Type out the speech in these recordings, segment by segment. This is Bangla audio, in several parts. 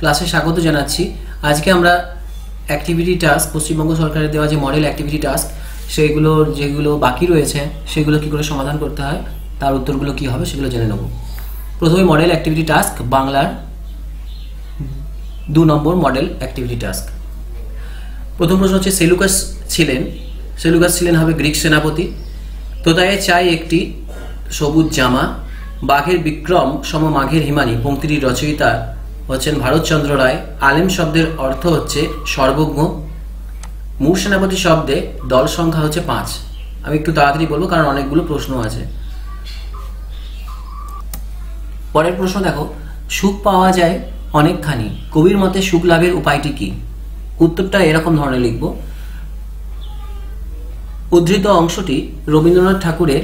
ক্লাসে স্বাগত জানাচ্ছি। আজকে আমরা অ্যাক্টিভিটি টাস্ক, পশ্চিমবঙ্গ সরকারের দেওয়া যে মডেল অ্যাক্টিভিটি টাস্ক সেগুলোর যেগুলো বাকি রয়েছে সেগুলো কী করে সমাধান করতে হয়, তার উত্তরগুলো কী হবে সেগুলো জেনে নেব। প্রথমে মডেল অ্যাক্টিভিটি টাস্ক, বাংলার 2 নম্বর মডেল অ্যাক্টিভিটি টাস্ক। প্রথম প্রশ্ন হচ্ছে সেলুকাস ছিলেন হবে গ্রিক সেনাপতি। তোতায়ে চাই একটি সবুজ জামা, বাঘের বিক্রম সম মাঘের হিমানি পংক্তিটির রচয়িতা হচ্ছেন ভারতচন্দ্র রায়। আলেম শব্দের অর্থ হচ্ছে সর্বজ্ঞ। মূর সেনাপতি শব্দে দল সংখ্যা হচ্ছে 5। আমি একটু তাড়াতাড়ি বলবো কারণ অনেকগুলো প্রশ্ন আছে। পরের প্রশ্ন দেখো, সুখ পাওয়া যায় অনেকখানি, কবির মতে সুখ লাভের উপায়টি কি? উত্তরটা এরকম ধরনের লিখব। উদ্ধৃত অংশটি রবীন্দ্রনাথ ঠাকুরের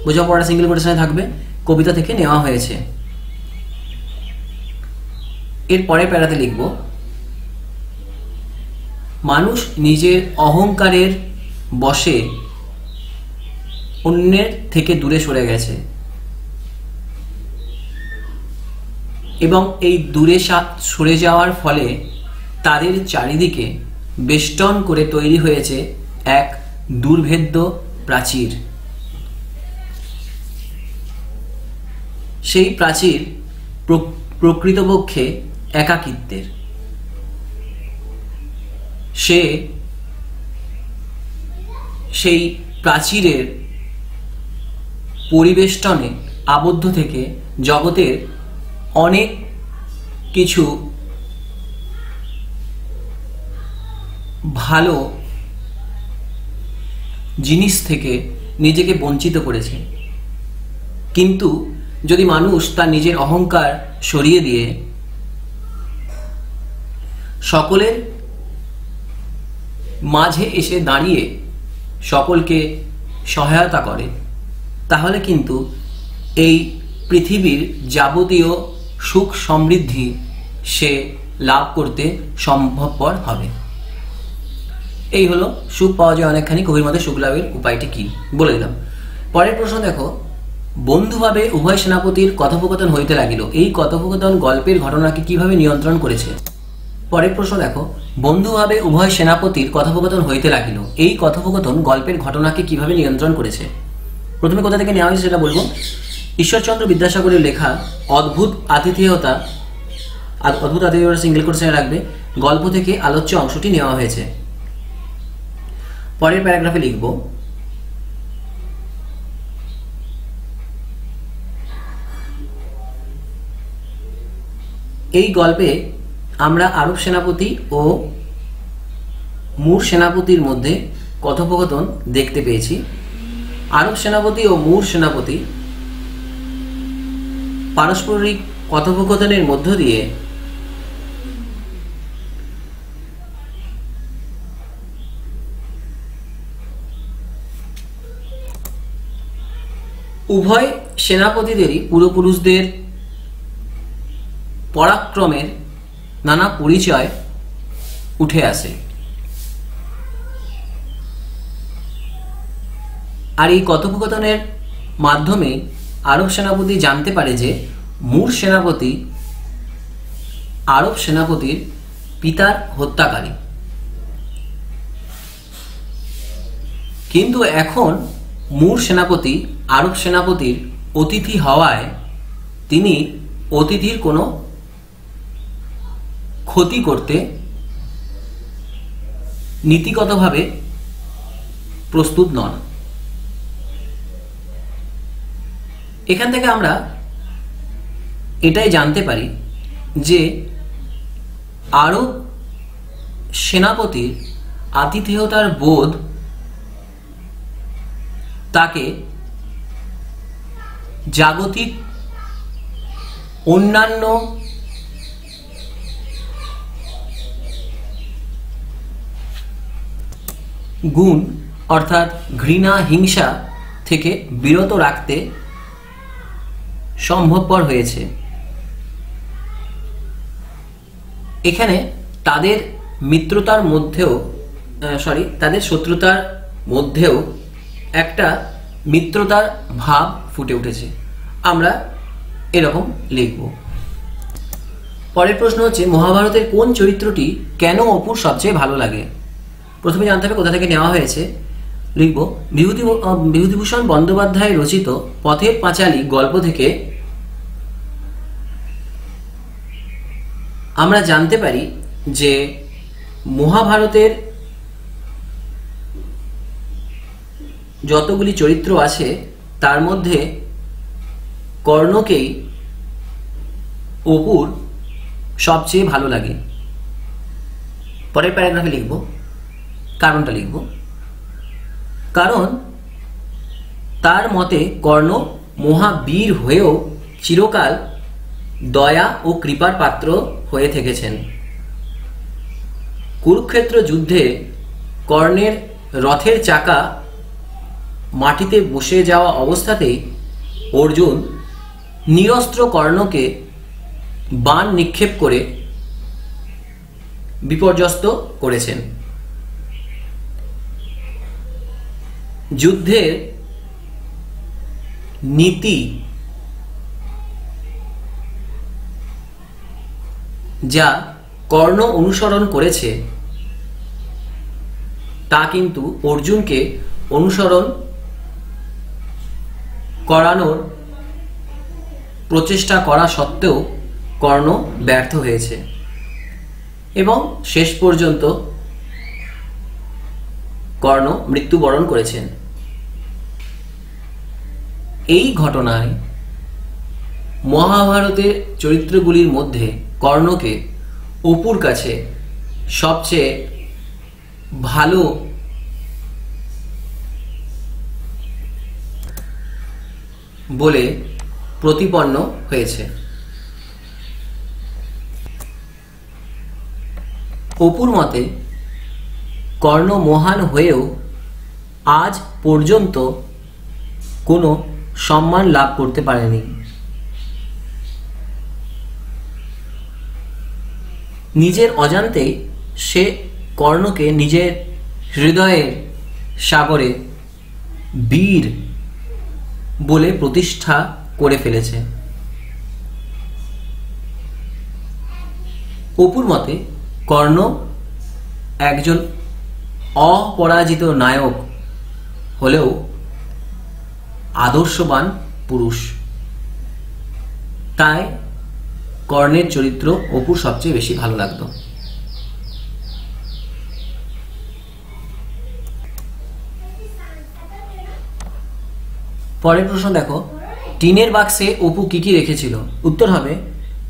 বোঝাপড়া সিঙ্গেল কোটেশনে থাকবে কবিতা থেকে নেওয়া হয়েছে। এর পরের প্যারাতে লিখব, মানুষ নিজের অহংকারের বশে অন্যের থেকে দূরে সরে গেছে এবং এই দূরে সরে যাওয়ার ফলে তাদের চারিদিকে বেষ্টন করে তৈরি হয়েছে এক দুর্ভেদ্য প্রাচীর। সেই প্রাচীর প্রকৃতপক্ষে একাকিত্বের। সেই প্রাচীরের পরিবেষ্টনে আবদ্ধ থেকে জগতের অনেক কিছু ভালো জিনিস থেকে নিজেকে বঞ্চিত করেছে। কিন্তু যদি মানুষ তার নিজের অহংকার সরিয়ে দিয়ে সকলের মাঝে এসে দাঁড়িয়ে সকলকে সহায়তা করে, তাহলে কিন্তু এই পৃথিবীর যাবতীয় সুখ সমৃদ্ধি সে লাভ করতে সম্ভবপর হবে। এই হলো সুখ পাওয়া যায় অনেকখানি, কবির মতে সুখ লাভের উপায়টি কি বলে দিলাম। পরের প্রশ্ন দেখো, বন্ধুভাবে উভয় সেনাপতির কথোপকথন হইতে লাগিল, এই কথোপকথন গল্পের ঘটনাকে কিভাবে নিয়ন্ত্রণ করেছে? পরের প্রশ্ন দেখো, বন্ধুভাবে উভয় সেনাপতির কথোপকথন হইতে লাগিল, এই কথোপকথন গল্পের ঘটনাকে কিভাবে নিয়ন্ত্রণ করেছে? প্রথমে কোথা থেকে নেওয়া হয়েছে সেটা বলবো। ঈশ্বরচন্দ্র বিদ্যাসাগরের লেখা অদ্ভুত আতিথেয়তা সিঙ্গেল কোটেশনে রাখবে, গল্প থেকে আলোচ্য অংশটি নেওয়া হয়েছে। পরের প্যারাগ্রাফে লিখব, এই গল্পে আমরা আরব সেনাপতি ও মূর সেনাপতির মধ্যে কথোপকথন দেখতে পেয়েছি। আরব সেনাপতি ও মূর সেনাপতি পারস্পরিক কথোপকথনের মধ্য দিয়ে উভয় সেনাপতিদেরই পূর্বপুরুষদের পরাক্রমের নানা পরিচয় উঠে আসে। আর এই কথোপকথনের মাধ্যমে আরব সেনাপতি জানতে পারে যে মূর সেনাপতি আরব সেনাপতির পিতার হত্যাকারী। কিন্তু এখন মূর সেনাপতি আরব সেনাপতির অতিথি হওয়ায় তিনি অতিথির কোনো ক্ষতি করতে নীতিগতভাবে প্রস্তুত নন। এখান থেকে আমরা এটাই জানতে পারি যে আরব সেনাপতির আতিথেয়তার বোধ তাকে জাগতিক অন্যান্য গুণ অর্থাৎ ঘৃণা হিংসা থেকে বিরত রাখতে সম্ভবপর হয়েছে। এখানে তাদের মিত্রতার মধ্যেও তাদের শত্রুতার মধ্যেও একটা মিত্রতার ভাব ফুটে উঠেছে। আমরা এরকম লিখব। পরের প্রশ্ন হচ্ছে মহাভারতের কোন চরিত্রটি কেন অপুর সবচেয়ে ভালো লাগে? প্রথমে জানতে হবে কোথা থেকে নেওয়া হয়েছে। লিখব বিভূতিভূষণ বন্দ্যোপাধ্যায় রচিত পথের পাঁচালী গল্প থেকে আমরা জানতে পারি যে মহাভারতের যতগুলি চরিত্র আছে তার মধ্যে কর্ণকেই অপুর সবচেয়ে ভালো লাগে। পরের প্যারাগ্রাফে লিখব, কারণটা লিখব। কারণ তার মতে কর্ণ মহাবীর হয়েও চিরকাল দয়া ও কৃপার পাত্র হয়ে থেকেছেন। কুরুক্ষেত্র যুদ্ধে কর্ণের রথের চাকা মাটিতে বসে যাওয়া অবস্থাতেই অর্জুন নিরস্ত্র কর্ণকে বাণ নিক্ষেপ করে বিপর্যস্ত করেছেন। যুদ্ধের নীতি যা কর্ণ অনুসরণ করেছে তা কিন্তু অর্জুনকে অনুসরণ করানোর প্রচেষ্টা করা সত্ত্বেও কর্ণ ব্যর্থ হয়েছে এবং শেষ পর্যন্ত কর্ণ মৃত্যুবরণ করেছেন। এই ঘটনায় মহাভারতের চরিত্রগুলির মধ্যে কর্ণকে অপুর কাছে সবচেয়ে ভালো বলে প্রতিপন্ন হয়েছে। অপুর মতে কর্ণ মহান হয়েও আজ পর্যন্ত কোনো সম্মান লাভ করতে পারেনি। নিজের অজান্তেই সে কর্ণকে নিজের হৃদয়ের সাগরে বীর বলে প্রতিষ্ঠা করে ফেলেছে। অপুর মতে কর্ণ একজন অপরাজিত নায়ক হলেও আদর্শবান পুরুষ। তাই কর্ণের চরিত্র অপুর সবচেয়ে বেশি ভালো লাগতো। পরের প্রশ্ন দেখো, টিনের বাক্সে অপু কি কি রেখেছিল? উত্তর হবে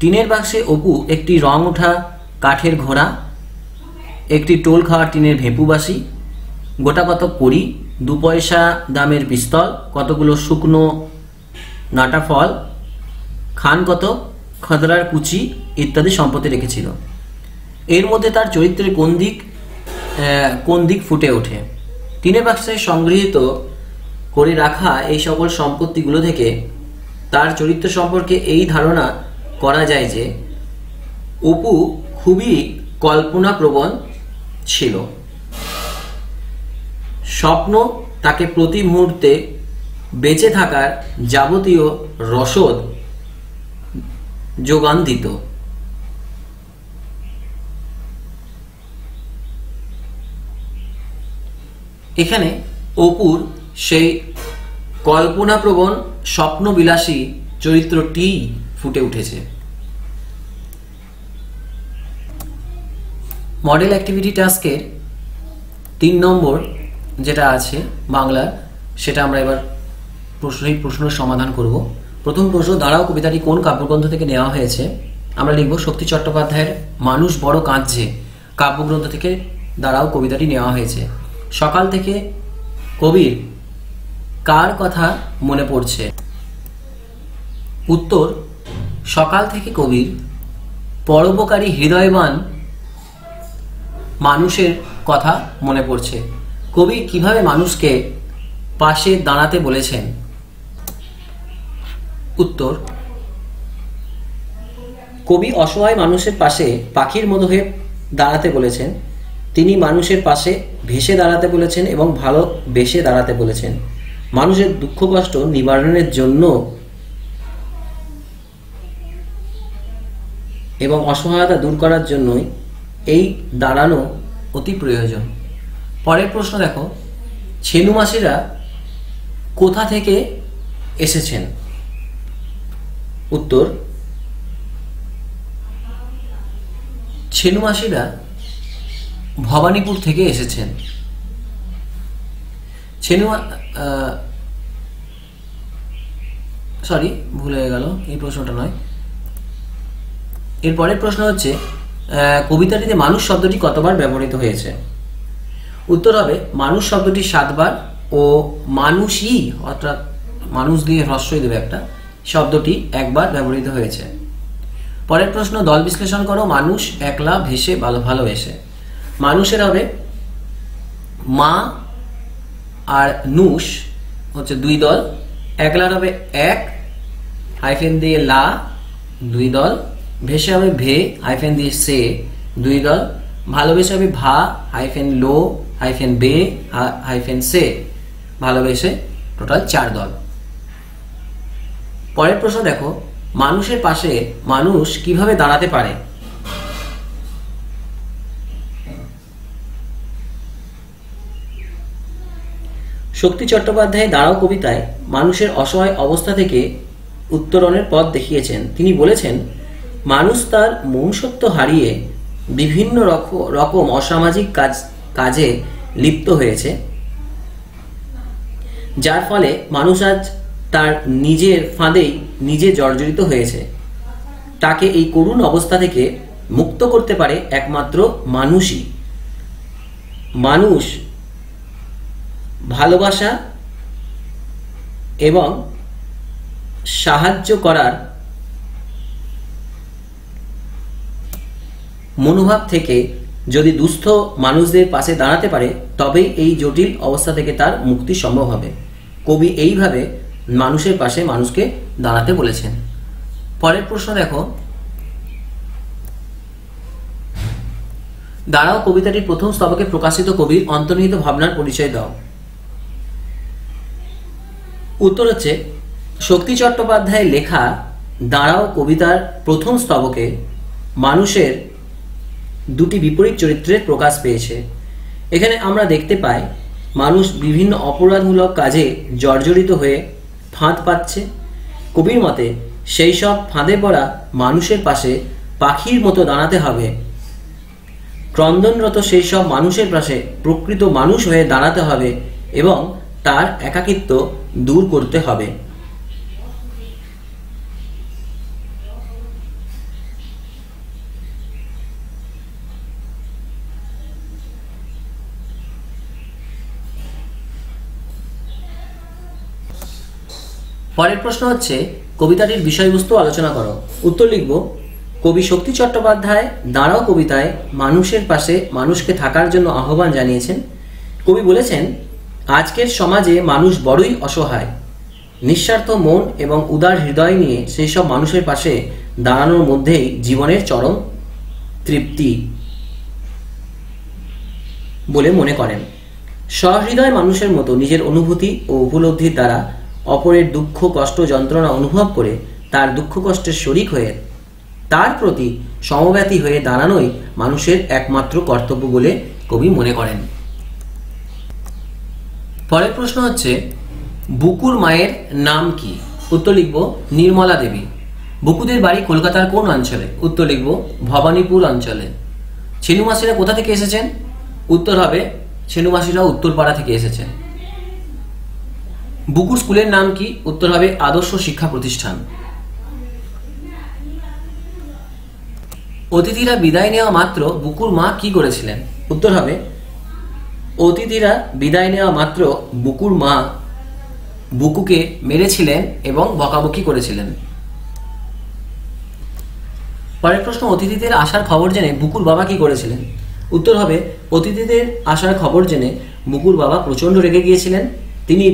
টিনের বাক্সে অপু একটি রং ওঠা কাঠের ঘোড়া, একটি টোল খাওয়া টিনের ভেপু বাসি, গোটা কত কড়ি, 2 পয়সা দামের পিস্তল, কতগুলো শুকনো নাটা ফল, খান কত, খদরার কুচি ইত্যাদি সম্পত্তি রেখেছিল। এর মধ্যে তার চরিত্রের কোন দিক ফুটে ওঠে? টিনের বাক্সে সংগৃহীত করে রাখা এই সকল সম্পত্তিগুলো থেকে তার চরিত্র সম্পর্কে এই ধারণা করা যায় যে অপু খুবই কল্পনাপ্রবণ ছিল। স্বপ্ন তাকে প্রতি মুহূর্তে বেঁচে থাকার যাবতীয় রসদ যোগান দিত। এখানে অপুর সেই কল্পনাপ্রবণ স্বপ্নবিলাসী চরিত্রটি ফুটে উঠেছে। মডেল অ্যাক্টিভিটি টাস্কের 3 নম্বর যেটা আছে বাংলার, সেটা আমরা এবার প্রশ্নের সমাধান করব। প্রথম প্রশ্ন, দাঁড়াও কবিতাটি কোন কাব্যগ্রন্থ থেকে নেওয়া হয়েছে? আমরা লিখব শক্তি চট্টোপাধ্যায়ের মানুষ বড় কাঁদছে কাব্যগ্রন্থ থেকে দাঁড়াও কবিতাটি নেওয়া হয়েছে। সকাল থেকে কবির কার কথা মনে পড়ছে? উত্তর, সকাল থেকে কবির পরোপকারী হৃদয়বান মানুষের কথা মনে পড়ছে। কবি কিভাবে মানুষকে পাশে দাঁড়াতে বলেছেন? উত্তর, কবি অসহায় মানুষের পাশে পাখির মতো হয়ে দাঁড়াতে বলেছেন। তিনি মানুষের পাশে ভেসে দাঁড়াতে বলেছেন এবং ভালোবেসে দাঁড়াতে বলেছেন। মানুষের দুঃখ কষ্ট নিবারণের জন্য এবং অসহায়তা দূর করার জন্যই এই দাঁড়ানো অতি প্রয়োজন। পরের প্রশ্ন দেখো, ছেনু মাসিরা কোথা থেকে এসেছেন? উত্তর, ছেনু মাসিরা ভবানীপুর থেকে এসেছেন। সরি, ভুল হয়ে গেল, এই প্রশ্নটা নয়। এরপরের প্রশ্ন হচ্ছে, কবিতাটিতে মানুষ শব্দটি কতবার ব্যবহৃত হয়েছে? উত্তর হবে, মানুষ শব্দটি 7 বার ও মানুষই, অর্থাৎ মানুষ দিয়ে হ্রস্বই দেবে একটা, শব্দটি 1 বার ব্যবহৃত হয়েছে। পরের প্রশ্ন, দল বিশ্লেষণ করো। মানুষ একলা ভেসে ভালোবেসে। মানুষের হবে মা আর নুষ হচ্ছে 2 দল। একলার হবে 1 হাইফেন দিয়ে লা 2 দল। ভেসে হবে ভে হাইফেন দিয়ে সে 2 দল। ভালোবেসে হবে ভা হাইফেন লো হাইফেন বে হাইফেন সে ভালোবেসে, টোটাল 4 দল। পরের প্রশ্ন দেখো, মানুষের পাশে মানুষ কিভাবে দাঁড়াতে পারে? শক্তি চট্টোপাধ্যায় দাঁড়াও কবিতায় মানুষের অসহায় অবস্থা থেকে উত্তরণের পথ দেখিয়েছেন। তিনি বলেছেন, মানুষ তার মনুষ্যত্ব হারিয়ে বিভিন্ন রকম অসামাজিক কাজে লিপ্ত হয়েছে, যার ফলে মানুষ আজ তার নিজের ফাঁদেই নিজে জর্জরিত হয়েছে। তাকে এই করুণ অবস্থা থেকে মুক্ত করতে পারে একমাত্র মানুষই। মানুষ ভালোবাসা এবং সাহায্য করার মনোভাব থেকে যদি দুস্থ মানুষদের পাশে দাঁড়াতে পারে, তবেই এই জটিল অবস্থা থেকে তার মুক্তি সম্ভব হবে। কবি এইভাবে মানুষের পাশে মানুষকে দাঁড়াতে বলেছেন। পরের প্রশ্ন দেখো, দাঁড়াও কবিতাটির প্রথম স্তবকে প্রকাশিত কবির অন্তর্নিহিত ভাবনার পরিচয় দাও। উত্তর হচ্ছে, শক্তি চট্টোপাধ্যায়ের লেখা দাঁড়াও কবিতার প্রথম স্তবকে মানুষের 2টি বিপরীত চরিত্রের প্রকাশ পেয়েছে। এখানে আমরা দেখতে পাই মানুষ বিভিন্ন অপরাধমূলক কাজে জর্জরিত হয়ে ফাঁদ পাচ্ছে। কবির মতে সেই সব ফাঁদে পড়া মানুষের পাশে পাখির মতো দাঁড়াতে হবে। ক্রন্দনরত সেই সব মানুষের পাশে প্রকৃত মানুষ হয়ে দাঁড়াতে হবে এবং তার একাকিত্ব দূর করতে হবে। পরের প্রশ্ন হচ্ছে, কবিতাটির বিষয়বস্তু আলোচনা করো। উত্তর লিখব, কবি শক্তি চট্টোপাধ্যায় দাঁড়াও কবিতায় মানুষের পাশে মানুষকে থাকার জন্য আহ্বান জানিয়েছেন। কবি বলেছেন, আজকের সমাজে মানুষ বড়ই অসহায়। নিঃস্বার্থ মন এবং উদার হৃদয় নিয়ে সেই সব মানুষের পাশে দাঁড়ানোর মধ্যেই জীবনের চরম তৃপ্তি বলে মনে করেন। সহৃদয় মানুষের মতো নিজের অনুভূতি ও উপলব্ধির দ্বারা অপরের দুঃখ কষ্ট যন্ত্রণা অনুভব করে তার দুঃখ কষ্টের শরিক হয়ে তার প্রতি সমব্যথী হয়ে দাঁড়ানোই মানুষের একমাত্র কর্তব্য বলে কবি মনে করেন। পরের প্রশ্ন হচ্ছে, বুকুর মায়ের নাম কি? উত্তর লিখব, নির্মলা দেবী। বুকুদের বাড়ি কলকাতার কোন অঞ্চলে? উত্তর লিখব, ভবানীপুর অঞ্চলে। ছেনু মাসিরা কোথা থেকে এসেছেন? উত্তর হবে, ছেনু মাসিরা উত্তরপাড়া থেকে এসেছেন। বুকুর স্কুলের নাম কি? উত্তর হবে, আদর্শ শিক্ষা প্রতিষ্ঠান। অতিথিরা বিদায় নেওয়া মাত্র বুকুর মা কি করেছিলেন? উত্তর হবে, অতিথিরা বিদায় নেওয়া মাত্র বুকুর মা বুকুকে মেরেছিলেন এবং বকাবকি করেছিলেন। পরের প্রশ্ন, অতিথিদের আসার খবর জেনে বুকুর বাবা কি করেছিলেন? উত্তর হবে, অতিথিদের আসার খবর জেনে বুকুর বাবা প্রচণ্ড রেগে গিয়েছিলেন। তিনি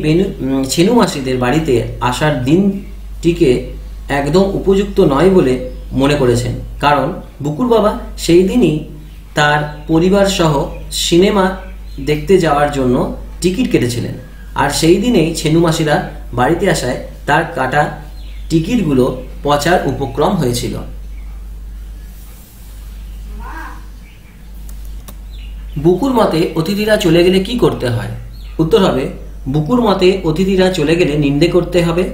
ছেনু মাসিদের বাড়িতে আসার দিনটিকে একদম উপযুক্ত নয় বলে মনে করেছেন, কারণ বুকুর বাবা সেই দিনই তার পরিবার সহ সিনেমা দেখতে যাওয়ার জন্য টিকিট কেটেছিলেন, আর সেই দিনেই ছেনু মাসিরা বাড়িতে আসায় তার কাটা টিকিটগুলো পচার উপক্রম হয়েছিল। বুকুর মতে অতিথিরা চলে গেলে কি করতে হয়? উত্তর হবে বুকুর মতে অতিথিরা চলে গেলে নিন্দে করতে হবে।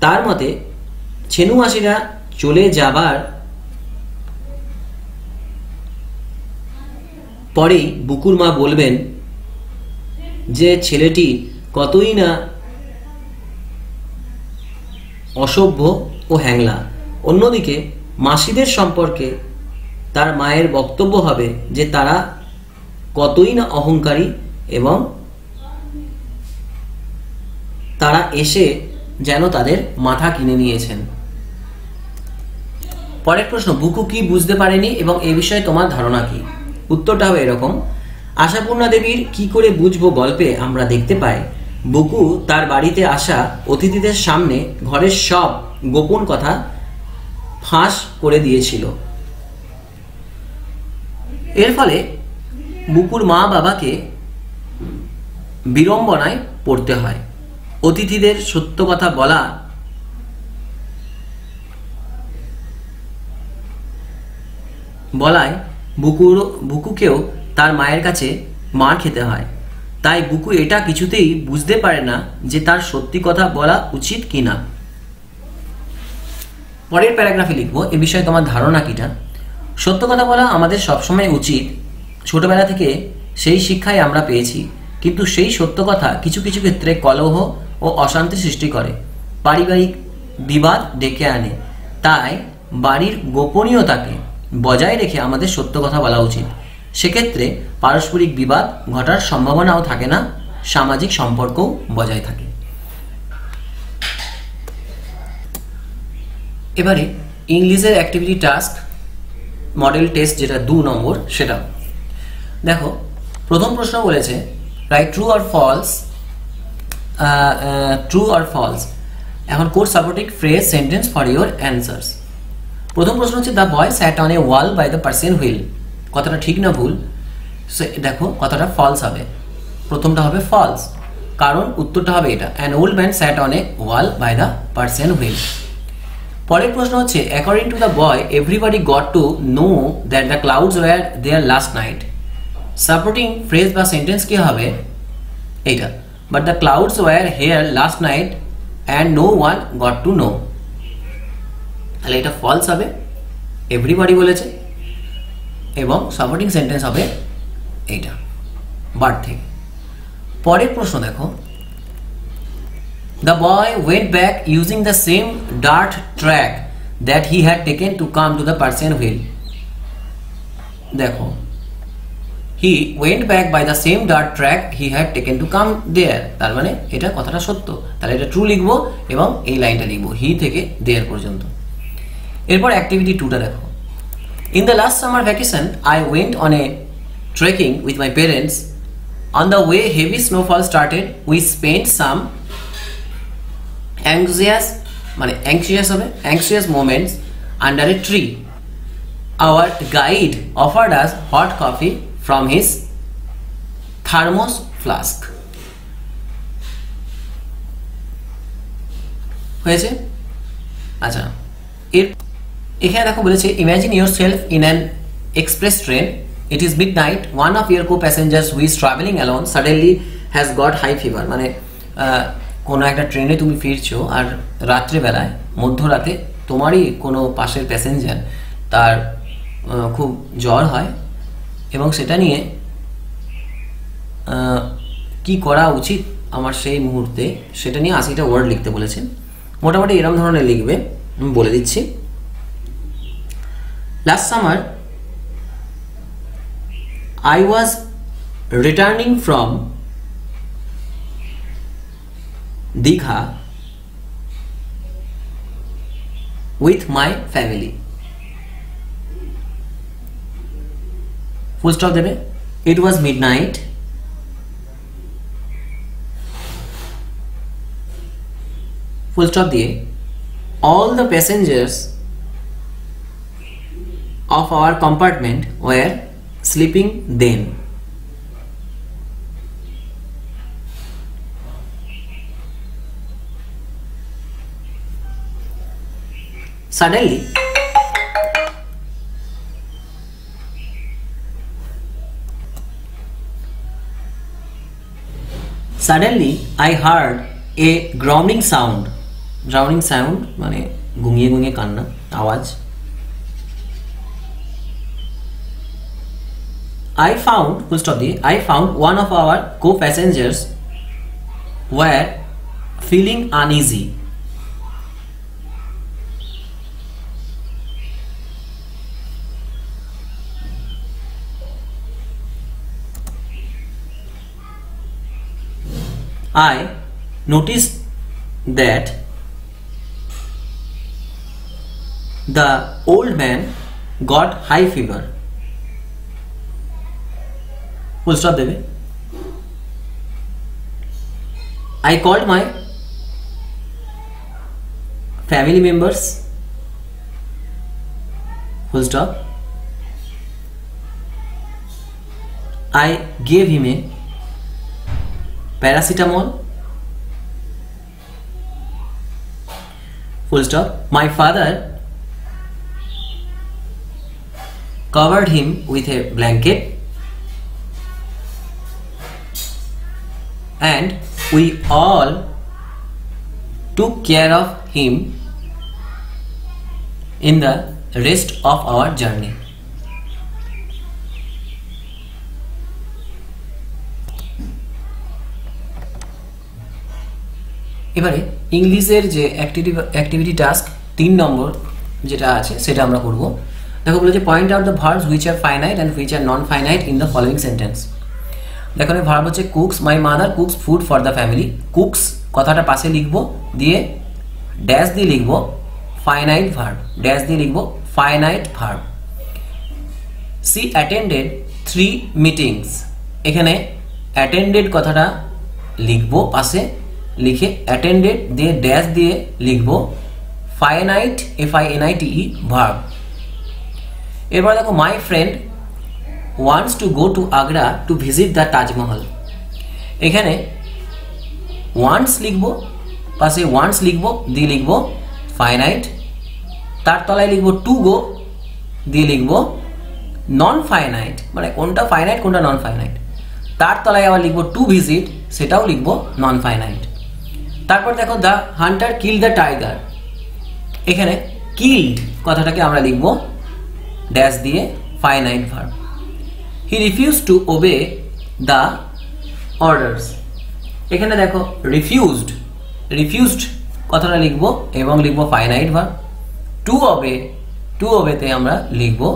তার মতে ছেনু মাসিরা চলে যাবার পরেই বুকুর মা বলবেন যে ছেলেটি কতই না অসভ্য ও হ্যাংলা। অন্যদিকে মাসিদের সম্পর্কে তার মায়ের বক্তব্য হবে যে তারা কতই না অহংকারী এবং তারা এসে যেন তাদের মাথা কিনে নিয়েছেন। পরের প্রশ্ন, বুকু কি বুঝতে পারেনি এবং এ বিষয়ে তোমার ধারণা কি? উত্তরটা হবে এরকম, আশাপূর্ণা দেবীর কি করে বুঝবো গল্পে আমরা দেখতে পাই বুকু তার বাড়িতে আসা অতিথিদের সামনে ঘরের সব গোপন কথা ফাঁস করে দিয়েছিল। এর ফলে বুকুর মা বাবাকে বিড়ম্বনায় পড়তে হয়। অতিথিদের সত্য কথা বলায় বুকুকেও তার মায়ের কাছে মার খেতে হয়। তাই বুকু এটা কিছুতেই বুঝতে পারে না যে তার সত্যি কথা বলা উচিত কিনা। পরের প্যারাগ্রাফে লিখবো, এ বিষয়ে তোমার ধারণা কিটা? সত্য কথা বলা আমাদের সবসময় উচিত। ছোটবেলা থেকে সেই শিক্ষাই আমরা পেয়েছি, কিন্তু সেই সত্য কথা কিছু কিছু ক্ষেত্রে কলহ ও অশান্তি সৃষ্টি করে, পারিবারিক বিবাদ ডেকে আনে। তাই বাড়ির গোপনীয়তাকে বজায় রেখে আমাদের সত্য কথা বলা উচিত। সেক্ষেত্রে পারস্পরিক বিবাদ ঘটার সম্ভাবনাও থাকে না, সামাজিক সম্পর্কও বজায় থাকে। এবারে ইংলিশের অ্যাক্টিভিটি টাস্ক মডেল টেস্ট, যেটা 2 নম্বর, সেটা দেখো। প্রথম প্রশ্ন বলেছে right true or false, true or false. এখন quote supporting phrase sentence for your answers. প্রথম প্রশ্ন হচ্ছে the boy sat on a wall by the person wheel. কথাটা ঠিক না ভুল? দেখো কথাটা ফলস হবে, প্রথমটা হবে ফলস, কারণ উত্তরটা হবে এটা, an old man sat on a wall by the person wheel. পরের প্রশ্ন হচ্ছে according to the boy everybody got to know that the clouds were there last night. Supporting phrase বা সেন্টেন্স কি হবে? এইটা, but the clouds were here last night and no one got to know. তাহলে এটা ফলস হবে, এভরিবডি বলেছে, এবং সাপোর্টিং সেন্টেন্স হবে এইটা, বাট থেকে। পরের প্রশ্ন দেখো, the boy went back using the same dirt track that he had taken to come to the Persian wheel. দেখো, he went back by the same dirt track he had taken to come there, তার মানে এটা কথাটা সত্য। তাহলে এটা ট্রু লিখবো এবং এই লাইনটা লিখবো হি থেকে দেয়ার পর্যন্ত। এরপর অ্যাক্টিভিটি 2টা দেখো। In the last summer vacation I went on a trekking with my parents. On the way heavy snowfall started. We spent some anxious moments under a tree. Our guide offered us hot coffee from his thermos flask. হয়েছে? আচ্ছা, এখানে দেখো বলেছে imagine yourself in an express train. It is midnight. One of your co-passengers who is traveling alone suddenly has got high fever. মানে কোনো একটা ট্রেনে তুমি ফিরছো আর রাত্রেবেলায় মধ্যরাতে তোমারই কোনো পাশের প্যাসেঞ্জার তার খুব জ্বর হয়, এবং সেটা নিয়ে কি করা উচিত আমার সেই মুহূর্তে, সেটা নিয়ে 80টা ওয়ার্ড লিখতে বলেছেন। মোটামুটি এরকম ধরনের লিখবে, আমি বলে দিচ্ছি। Last summer I was returning from Digha with my family. Full stop দেবে। It was midnight. Full stop দিয়ে all the passengers of our compartment were sleeping then. Suddenly Suddenly I heard a groaning sound. Drowning sound মানে ঘুমিয়ে ঘুমিয়ে কান্না আওয়াজ। I found, full stop দিয়ে, I found one of our co-passengers were feeling uneasy. I noticed that the old man got high fever. Full stop দেবে। I called my family members. Full stop. I gave him a paracetamol. Full stop. My father covered him with a blanket and we all took care of him in the rest of our journey. এবারে ইংলিশের যে অ্যাক্টিভিটি টাস্ক 3 নম্বর যেটা আছে সেটা আমরা করব। দেখো বলে যে point out the verbs which are finite and which are non finite in the following sentence. দেখো ভার্ব হচ্ছে cooks, my mother cooks food for the family. Cooks কথাটা পাশে লিখবো, দিয়ে ড্যাশ দিয়ে লিখবো ফাইনাইট ভার্ব, ড্যাশ দিয়ে লিখবো finite verb. She attended 3 meetings, এখানে অ্যাটেন্ডেড কথাটা লিখবো পাশে, লিখে অ্যাটেন্ডেড দিয়ে ড্যাশ দিয়ে লিখবো ফাইনাইট FINITE ভার্ব। এরপর দেখো my friend wants to go to Agra to visit the Taj Mahal. এখানে ওয়ান্টস লিখবো, পাশে ওয়ান্টস লিখবো, দিয়ে লিখবো ফাইনাইট, তার তলায় লিখবো টু গো, দিয়ে লিখবো নন ফাইনাইট, মানে কোনটা ফাইনাইট কোনটা নন ফাইনাইট। তার তলায় আবার লিখবো টু ভিজিট, সেটাও লিখবো নন ফাইনাইট। তারপর দেখো the Hunter kill the tiger, এখানে কিল্ড কথাটাকে আমরা লিখবো ড্যাশ দিয়ে finite verb. He refuse to ওবে the orders, এখানে দেখো রিফিউজড কথাটা লিখবো এবং লিখবো ফাইনাইট ভার্ব। টু ওবেতে আমরা লিখবো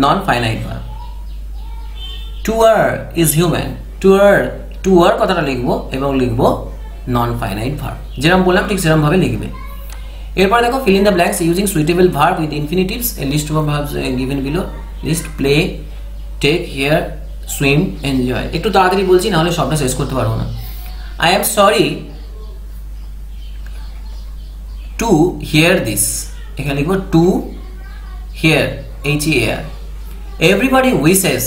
non finite verb. To err is human, to err কথাটা লিখবো এবং লিখবো নন ফাইনাইট ভার্ব। যেরকম বললাম ঠিক সেরকম ভাবে লিখবে। এরপর দেখো fill in the blanks using suitable verb with infinitives. A list of verbs given below. List: play, take, hear, swim, enjoy. একটু তাড়াতাড়ি বলছি না হলে সবটা শেষ করতে পারবো না। I am sorry to hear this, এখানে লিখবো to hear HEAR. Everybody wishes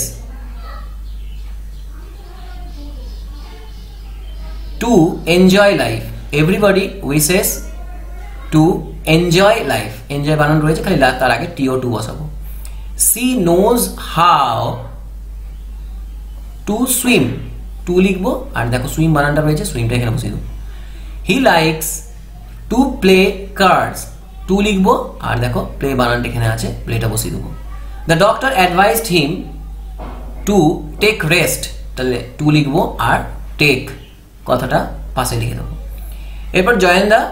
to enjoy life. Everybody wishes to enjoy life. Enjoy বানান রয়েছে, খালি তার আগে TO2 বসাবো। She knows how to swim, to লিখবো আর দেখো সুইম বানানটা রয়েছে, সুইমটা এখানে বসিয়ে দেবো। He likes to play cards, to লিখবো আর দেখো প্লে বানানটা এখানে আছে, প্লেটা বসিয়ে দেবো। The doctor advised him to take rest, তাহলে টু লিখবো আর take কথাটা পাশে লিখে দেবো। এরপর join the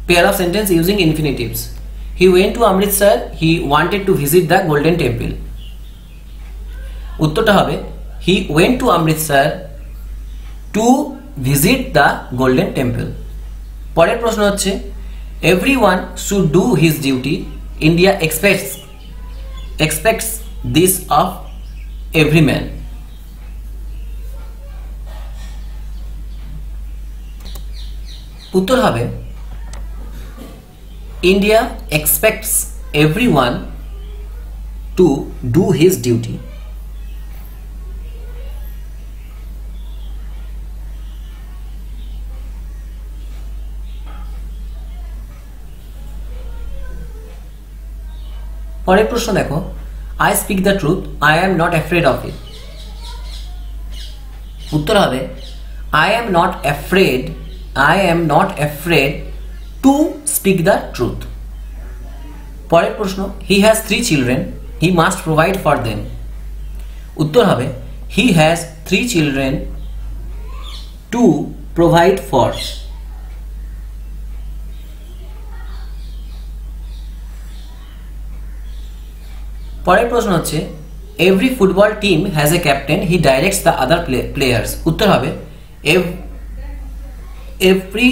pair of sentence using infinitives. He went to Amritsar, he wanted to visit the golden temple. উত্তরটা হবে he went to Amritsar to visit the golden temple. পরের প্রশ্ন হচ্ছে everyone should do his duty. India expects this of every man. উত্তর হবে India expects everyone to do his duty. পরের প্রশ্ন দেখো I speak the truth, I am not afraid of it. উত্তর হবে I am not afraid to speak the truth। পরের প্রশ্ন, he has 3 children, he must provide for them। উত্তর হবে he has 3 children to provide for। পরের প্রশ্ন হচ্ছে every football team has a captain, he directs the other players। উত্তর হবে every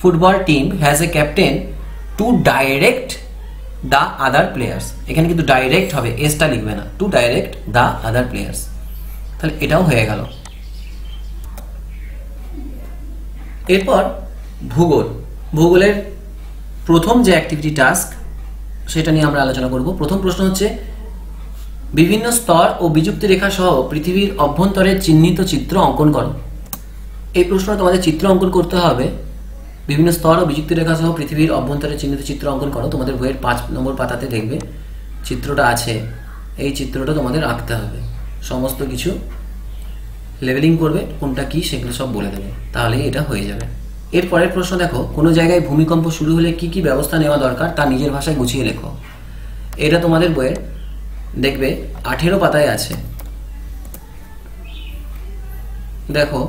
football team has a captain to direct the other players। এখানে কিন্তু ডাইরেক্ট হবে, এসটা লিখবে না, to direct the other players। তাহলে এটাও হয়ে গেল। এরপর ভূগোলের প্রথম যে অ্যাক্টিভিটি টাস্ক সেটা নিয়ে আমরা আলোচনা করব। প্রথম প্রশ্ন হচ্ছে বিভিন্ন স্তর ও বিযুক্ত রেখা সহ পৃথিবীর অভ্যন্তরের চিহ্নিত চিত্র অঙ্কন করো। এই প্রশ্নটা তোমাদের চিত্র অঙ্কন করতে হবে। বিভিন্ন স্তর ও বিযুক্ত রেখা সহ পৃথিবীর অভ্যন্তরের চিহ্নিত চিত্র অঙ্কন করো। তোমাদের বইয়ের 5 নম্বর পাতাতে দেখবে চিত্রটা আছে, এই চিত্রটা তোমাদের আঁকতে হবে। সমস্ত কিছু লেভেলিং করবে, কোনটা কি সেগুলো সব বলে দেবে, তাহলেই এটা হয়ে যাবে। এর পরের প্রশ্ন দেখো, কোনো জায়গায় ভূমিকম্প শুরু হলে কি কি ব্যবস্থা নেওয়া দরকার তা নিজের ভাষায় গুছিয়ে লেখো। এটা তোমাদের বইয়ের দেখবে 18 পাতায় আছে। দেখো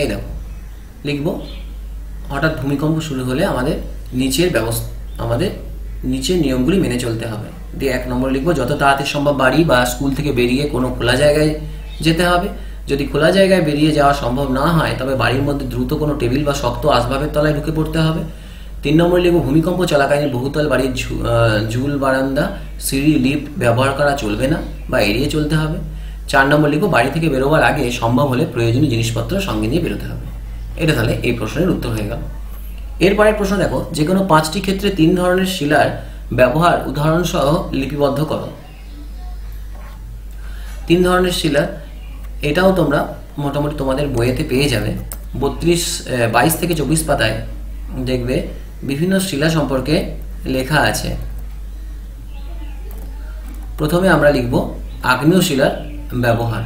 এই দেখো লিখবো, হঠাৎ ভূমিকম্প শুরু হলে আমাদের নিচের নিয়মগুলি মেনে চলতে হবে। দিয়ে 1 নম্বর লিখবো, যত তাড়াতাড়ি সম্ভব বাড়ি বা স্কুল থেকে বেরিয়ে কোনো খোলা জায়গায় যেতে হবে। যদি খোলা জায়গায় বেরিয়ে যাওয়া সম্ভব না হয় তবে বাড়ির মধ্যে দ্রুত কোনো টেবিল বা শক্ত আসবাবের তলায় ঢুকে পড়তে হবে। 3 নম্বর লিখবো, ভূমিকম্প চলাকালীন বহুতল বাড়ির ঝুল বারান্দা, সিঁড়ি, লিফট ব্যবহার করা চলবে না বা এড়িয়ে চলতে হবে। 4 নম্বর লিখবো, বাড়ি থেকে বেরোবার আগে সম্ভব হলে প্রয়োজনীয় জিনিসপত্র সঙ্গে নিয়ে বেরোতে হবে। এটা তাহলে এই প্রশ্নের উত্তর হয়ে গেল। এরপরের প্রশ্ন দেখো, যে কোনো 5টি ক্ষেত্রে 3 ধরনের শিলার ব্যবহার উদাহরণ সহ লিপিবদ্ধ করো। 3 ধরনের শিলা, এটাও তোমরা মোটামুটি তোমাদের বইয়েতে পেয়ে যাবে। 22 থেকে 24 পাতায় দেখবে বিভিন্ন শিলা সম্পর্কে লেখা আছে। প্রথমে আমরা লিখব আগ্নেয় শিলার ব্যবহার।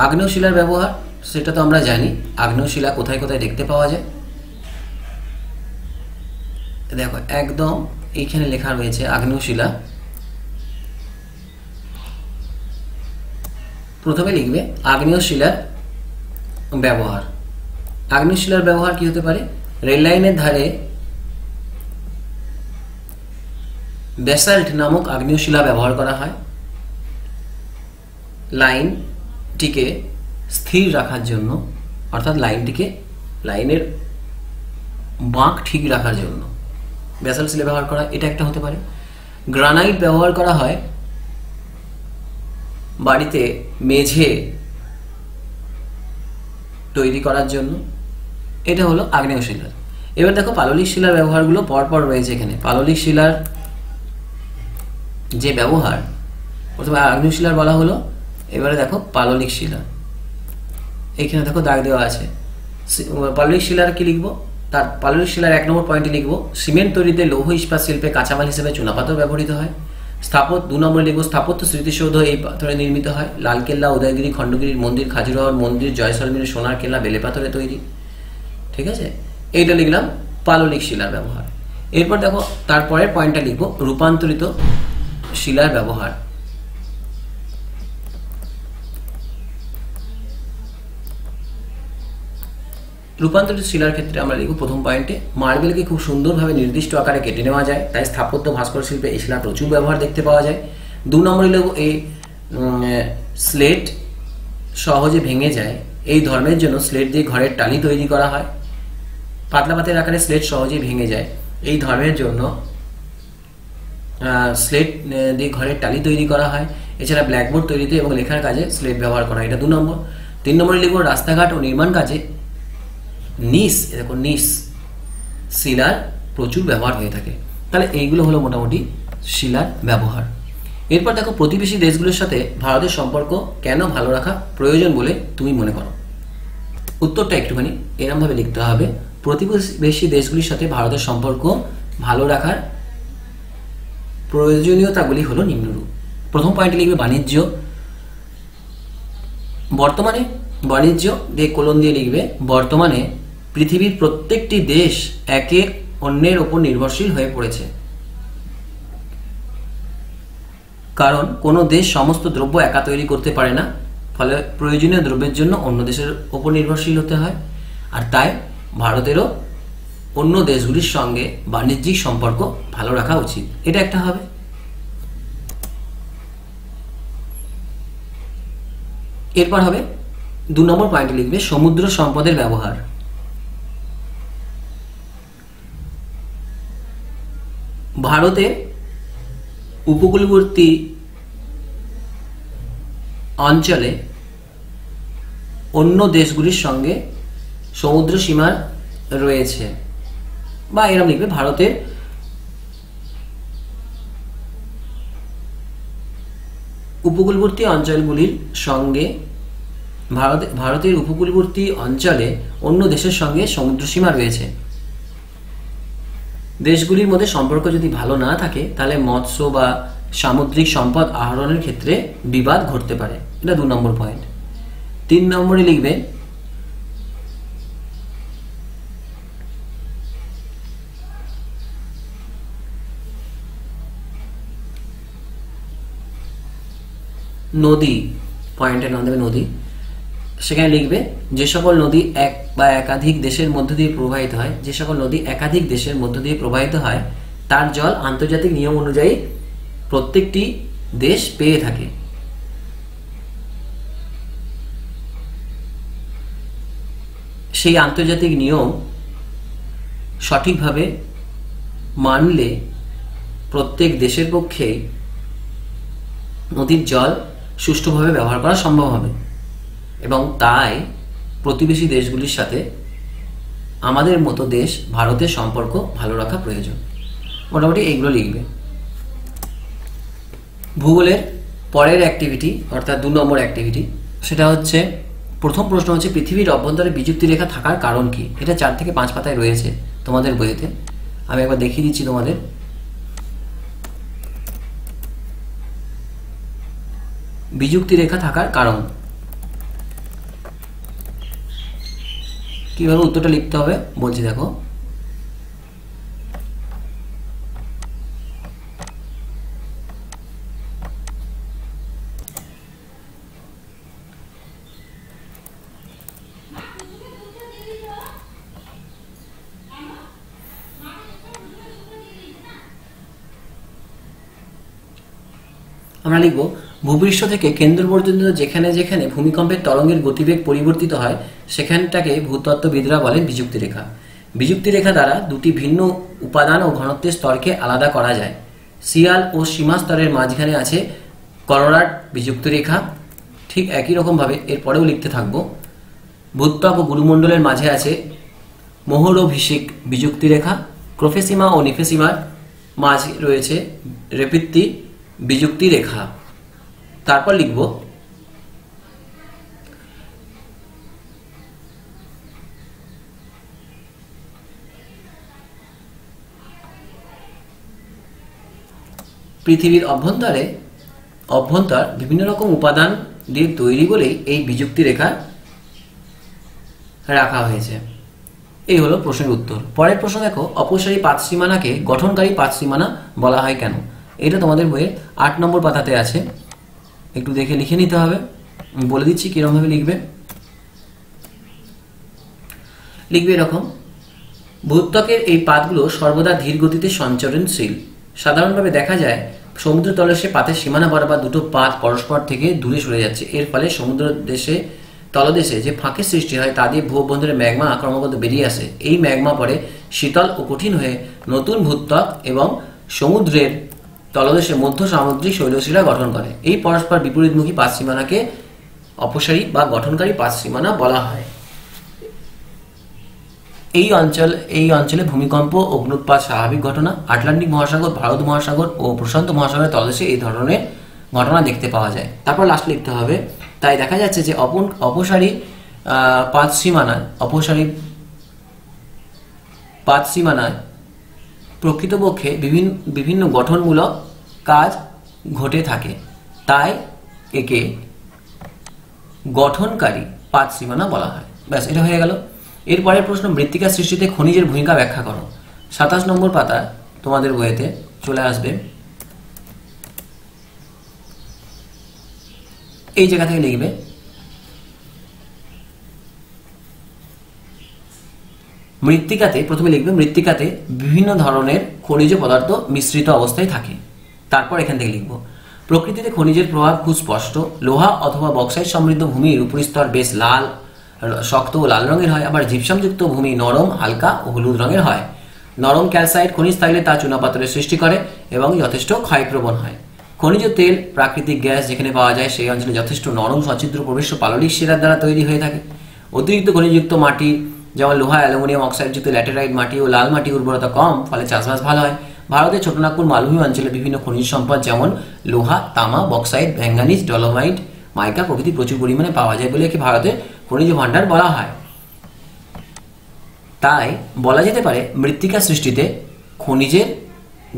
আগ্নেয় শিলার ব্যবহার সেটা তো আমরা জানি, আগ্নেয় শিলা কোথায় কোথায় দেখতে পাওয়া যায়। দেখো একদম এইখানে লেখা রয়েছে আগ্নেয় শিলা। প্রথমে লিখবে আগ্নেয় শিলার ব্যবহার। আগ্নেয় শিলার ব্যবহার কি হতে পারে? রেল লাইনের ধারে ব্যাসাল্ট নামক আগ্নেয় শিলা ব্যবহার করা হয় লাইনটিকে স্থির রাখার জন্য, অর্থাৎ লাইনের বাঁক ঠিক রাখার জন্য ব্যাসাল্ট শিলা ব্যবহার করা, এটা একটা হতে পারে। গ্রানাইট ব্যবহার করা হয় বাড়িতে মেঝে তৈরি করার জন্য, এটা হলো আগ্নেয় শিলা। এবার দেখো পাললিক শিলার ব্যবহারগুলো পরপর রয়েছে এখানে। পাললিক শিলার যে ব্যবহার, প্রথমে আগ্নেয় শিলার বলা হলো, এবারে দেখো পাললিক শিলা। এখানে দেখো দাগ দেওয়া আছে। পাললিক শিলার কি লিখবো? তার পাললিক শিলার 1 নম্বর পয়েন্টে লিখবো, সিমেন্ট তৈরিতে লৌহ ইস্পাত শিল্পে কাঁচামাল হিসেবে চুনাপাথর ব্যবহৃত হয়। 2 নম্বর লিখবো, স্থাপত্য স্মৃতিসৌধ এই পাথরে নির্মিত হয়। লালকেল্লা, উদয়গিরি, খণ্ডগিরির মন্দির, খাজুরাহোর মন্দির, জয়সলমীরের সোনার কেল্লা বেলে পাথরে তৈরি। ঠিক আছে, এইটা লিখলাম পাললিক শিলার ব্যবহার। এরপর দেখো তারপরের পয়েন্টটা লিখবো রূপান্তরিত শিলার ব্যবহার। রূপান্তরিত শিলার ক্ষেত্রে আমরা লিখব প্রথম পয়েন্টে, মার্বেলকে খুব সুন্দরভাবে নির্দিষ্ট আকারে কেটে নেওয়া যায়, তাই স্থাপত্য ভাস্কর শিল্পে এই শিলার প্রচুর ব্যবহার দেখতে পাওয়া যায়। 2 নম্বরে লিখব এই স্লেট সহজে ভেঙে যায়, এই ধর্মের জন্য স্লেট দিয়ে ঘরের টালি তৈরি করা হয়। পাতলা পাতের আকারে স্লেট সহজেই ভেঙে যায়, এই ধর্মের জন্য স্লেট দিয়ে ঘরের টালি তৈরি করা হয়। এছাড়া ব্ল্যাকবোর্ড তৈরিতে এবং লেখার কাজে স্লেট ব্যবহার করা হয়, এটা 2 নম্বর। 3 নম্বরে লিখব রাস্তাঘাট ও নির্মাণ কাজে নিস শিলার প্রচুর ব্যবহার হয়ে থাকে। তাহলে এইগুলো হলো মোটামুটি শিলার ব্যবহার। এরপর দেখো প্রতিবেশী দেশগুলোর সাথে ভারতের সম্পর্ক কেন ভালো রাখা প্রয়োজন বলে তুমি মনে করো? উত্তরটা একটুখানি এরমভাবে লিখতে হবে, প্রতিবেশী দেশগুলির সাথে ভারতের সম্পর্ক ভালো রাখার প্রয়োজনীয়তাগুলি হলো নিম্নরূপ। প্রথম পয়েন্টে লিখবে বাণিজ্য। বর্তমানে বাণিজ্য দিয়ে কোলন দিয়ে লিখবে বর্তমানে পৃথিবীর প্রত্যেকটি দেশ একে অন্যের ওপর নির্ভরশীল হয়ে পড়েছে, কারণ কোনো দেশ সমস্ত দ্রব্য একা তৈরি করতে পারে না, ফলে প্রয়োজনীয় দ্রব্যের জন্য অন্য দেশের ওপর নির্ভরশীল হতে হয়। আর তাই ভারতেরও অন্য দেশগুলির সঙ্গে বাণিজ্যিক সম্পর্ক ভালো রাখা উচিত, এটা একটা হবে। এরপর হবে 2 নম্বর পয়েন্টে লিখবে সমুদ্র সম্পদের ব্যবহার। ভারতের উপকূলবর্তী অঞ্চলে অন্য দেশগুলির সঙ্গে সমুদ্র সীমা রয়েছে, বা এরকম লিখবে ভারতের উপকূলবর্তী অঞ্চলগুলির সঙ্গে ভারতের উপকূলবর্তী অঞ্চলে অন্য দেশের সঙ্গে সমুদ্র সীমা রয়েছে। দেশগুলির মধ্যে সম্পর্ক যদি ভালো না থাকে তাহলে মৎস্য বা সামুদ্রিক সম্পদ আহরণের ক্ষেত্রে বিবাদ ঘটতে পারে, এটা 2 নম্বর পয়েন্ট। 3 নম্বরে লিখবে নদী, পয়েন্টের নাম দেবে নদী। সেখানে লিখবে যে সকল নদী এক বা একাধিক দেশের মধ্য দিয়ে প্রবাহিত হয়, যে সকল নদী একাধিক দেশের মধ্য দিয়ে প্রবাহিত হয় তার জল আন্তর্জাতিক নিয়ম অনুযায়ী প্রত্যেকটি দেশ পেয়ে থাকে। সেই আন্তর্জাতিক নিয়ম সঠিকভাবে মানলে প্রত্যেক দেশের পক্ষে নদীর জল সুষ্ঠুভাবে ব্যবহার করা সম্ভব হবে, এবং তাই প্রতিবেশী দেশগুলির সাথে আমাদের মতো দেশ ভারতের সম্পর্ক ভালো রাখা প্রয়োজন। মোটামুটি এইগুলো লিখবে। ভূগোলের পরের অ্যাক্টিভিটি অর্থাৎ 2 নম্বর অ্যাক্টিভিটি, সেটা হচ্ছে প্রথম প্রশ্ন হচ্ছে পৃথিবীর অভ্যন্তরে বিযুক্তি রেখা থাকার কারণ কি। এটা 4 থেকে 5 পাতায় রয়েছে তোমাদের বইতে, আমি একবার দেখিয়ে দিচ্ছি তোমাদের। বিযুক্তি রেখা থাকার কারণ কিভাবে উত্তরটা লিখতে হবে বলছি, দেখো। আমরা লিখব ভূপৃষ্ঠ থেকে কেন্দ্র পর্যন্ত যেখানে যেখানে ভূমিকম্পের তরঙ্গের গতিবেগ পরিবর্তিত হয় সেখানটাকে ভূতত্ত্ববিদরা বলেন বিযুক্তি রেখা। বিযুক্তি রেখা দ্বারা 2টি ভিন্ন উপাদান ও ঘনত্বের স্তরকে আলাদা করা যায়। সিয়াল ও সীমা স্তরের মাঝখানে আছে করোনার বিযুক্তি রেখা। ঠিক একই রকমভাবে এরপরেও লিখতে থাকবো। ভূত্বক ও গুরুমণ্ডলের মাঝে আছে মোহরভিষিক বিযুক্তি রেখা। ক্রোফেসিমা ও নিফেসিমার মাঝে রয়েছে রেপিত্তি বিযুক্তি রেখা। তারপর লিখব পৃথিবীর অভ্যন্তর বিভিন্ন রকম উপাদান দিয়ে তৈরি বলেই এই বিযুক্তি রেখা রাখা হয়েছে। এই হলো প্রশ্নের উত্তর। পরের প্রশ্ন দেখো, অপসারী পাতসীমানাকে গঠনকারী পাতসীমানা বলা হয় কেন। এটা তোমাদের বইয়ের 8 নম্বর পাতাতে আছে, একটু দেখে লিখে নিতে হবে। বলে দিচ্ছি কিরকমভাবে লিখবে। লিখবে এরকম, ভূত্বকের এই পাতগুলো সর্বদা ধীর গতিতে সঞ্চরণশীল। সাধারণভাবে দেখা যায় সমুদ্র তলদেশে পাতের সীমানা বরাবর 2টো পাত পরস্পর থেকে দূরে সরে যাচ্ছে। এর ফলে সমুদ্র তলদেশে যে ফাঁকের সৃষ্টি হয় তা দিয়ে ভূ অভ্যন্তরে ম্যাগমা ক্রমাগত বেরিয়ে আসে। এই ম্যাগমা পরে শীতল ও কঠিন হয়ে নতুন ভূত্বক এবং সমুদ্রের তলদেশে মধ্য সামুদ্রিক শৈলশিলা গঠন করে। এই পরস্পর বিপরীতমুখী পাতসীমানাকে অপসারী বা গঠনকারী পাতসীমানা বলা হয়। এই অঞ্চলে ভূমিকম্প, অগ্নুৎপাত স্বাভাবিক ঘটনা। আটলান্টিক মহাসাগর, ভারত মহাসাগর ও প্রশান্ত মহাসাগরের তলদেশে এই ধরনের ঘটনা দেখতে পাওয়া যায়। তারপর লাস্ট লিখতে হবে, তাই দেখা যাচ্ছে যে অপসারী পাতসীমানা, অপসারী পাত সীমানায় প্রকৃতপক্ষে বিভিন্ন গঠনমূলক কাজ ঘটে থাকে, তাই একে গঠনকারী পাত সীমানা বলা হয়। ব্যাস, এটা হয়ে গেল। এরপরের প্রশ্ন, মৃত্তিকা সৃষ্টিতে খনিজের ভূমিকা ব্যাখ্যা করো। 27 নম্বর পাতায় তোমাদের বইতে চলে আসবে, এই জায়গা থেকে লিখবে মৃত্তিকাতে, প্রথমে লিখবে মৃত্তিকাতে বিভিন্ন ধরনের খনিজ পদার্থ মিশ্রিত অবস্থায় থাকে। তারপর এখান থেকে লিখব প্রকৃতিতে খনিজের প্রভাব খুব স্পষ্ট। লোহা অথবা বক্সাইট সমৃদ্ধ ভূমির উপরিস্তর বেশ লাল, শক্ত ও লাল রঙের হয়, আবার জিপসামযুক্ত ভূমি নরম, হালকা ও হলুদ রঙের হয়। নরম ক্যালসাইট খনিজ থাকলে তা চুনাপাথরের সৃষ্টি করে এবং যথেষ্ট ক্ষয়প্রবণ হয়। খনিজ তেল, প্রাকৃতিক গ্যাস যেখানে পাওয়া যায় সেই অঞ্চলে যথেষ্ট নরম, সচ্ছিদ্র প্রবেশ্য পাললিক শিরার দ্বারা তৈরি হয়ে থাকে। অতিরিক্ত খনিজযুক্ত মাটি যেমন লোহা, অ্যালুমিনিয়াম অক্সাইডযুক্ত ল্যাটেরাইট মাটি ও লাল মাটি উর্বরতা কম, ফলে চাষবাস ভালো হয়। ভারতের ছোটনাগপুর মালভূমি অঞ্চলে বিভিন্ন খনিজ সম্পদ যেমন লোহা, তামা, বক্সাইট, ম্যাঙ্গানিজ, ডলোমাইট, মাইকা প্রভৃতি প্রচুর পরিমাণে পাওয়া যায় বলে একে ভারতের খনিজ ভাণ্ডার বলা হয়। তাই বলা যেতে পারে মৃত্তিকা সৃষ্টিতে খনিজের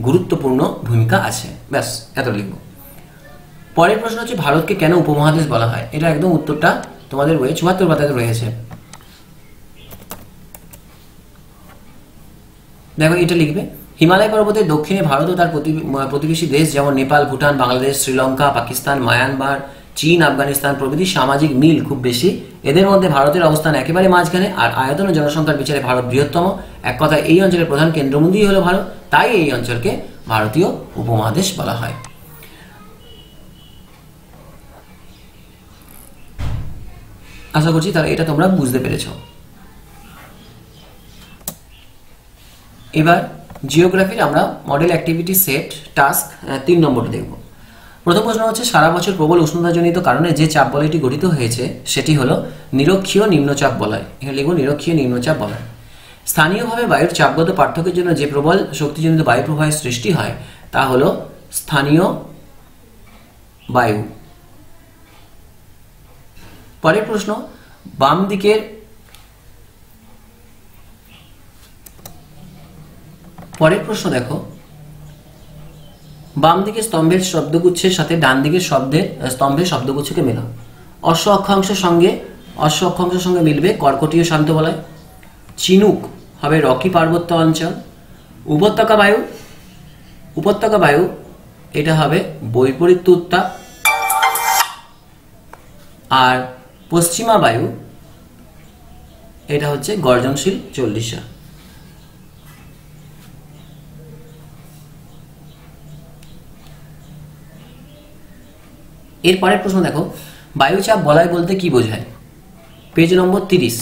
গুরুত্বপূর্ণ ভূমিকা আছে। ব্যাস, এত লিখব। পরের প্রশ্ন হচ্ছে ভারতকে কেন উপমহাদেশ বলা হয়। এটা একদম উত্তরটা তোমাদের বইয়ে 74 পাতাতে রয়েছে। দেখো, এটা লিখবে হিমালয় পর্বতের দক্ষিণে ভারত ও তার প্রতিবেশী দেশ যেমন নেপাল, ভুটান, বাংলাদেশ, শ্রীলঙ্কা, পাকিস্তান, মায়ানমার, চীন, আফগানিস্তান প্রভৃতি সামাজিক মিল খুব বেশি। এদের মধ্যে ভারতের অবস্থান একেবারে মাঝখানে, আর আয়তন ও জনসংখ্যার বিচারে ভারত বৃহত্তম। এক কথায় এই অঞ্চলের প্রধান কেন্দ্রবিন্দুই হলো ভারত, তাই এই অঞ্চলকে ভারতীয় উপমহাদেশ বলা হয়। আশা করছি তাহলে এটা তোমরা বুঝতে পেরেছ। এবার জিওগ্রাফির আমরা মডেল অ্যাক্টিভিটি সেট টাস্ক 3 নম্বরটা দেখব। প্রথম প্রশ্ন হচ্ছে সারা বছর প্রবল উষ্ণতাজনিত কারণে যে চাপ বলয়টি গঠিত হয়েছে সেটি হলো নিরক্ষীয় নিম্নচাপ বলয়। এখানে লিখব নিরক্ষীয় নিম্নচাপ বলয়। স্থানীয়ভাবে বায়ুর চাপগত পার্থক্যের জন্য যে প্রবল শক্তিজনিত বায়ু প্রবাহের সৃষ্টি হয় তা হলো স্থানীয় বায়ু। পরের প্রশ্ন, বাম দিকের দেখো, বাম দিকের স্তম্ভের শব্দগুচ্ছের সাথে ডান দিকের স্তম্ভের শব্দগুচ্ছকে মেলাও। অশ্ব অক্ষাংশের সঙ্গে মিলবে কর্কটীয় শান্ত বলয়। চিনুক হবে রকি পার্বত্য অঞ্চল। উপত্যকা বায়ু এটা হবে বৈপরীত্য উত্তাপ। আর পশ্চিমা বায়ু এটা হচ্ছে গর্জনশীল 40। এর পরের প্রশ্ন দেখো, বায়ুচাপ বলয় বলতে কি বোঝায়। পেজ নম্বর 30।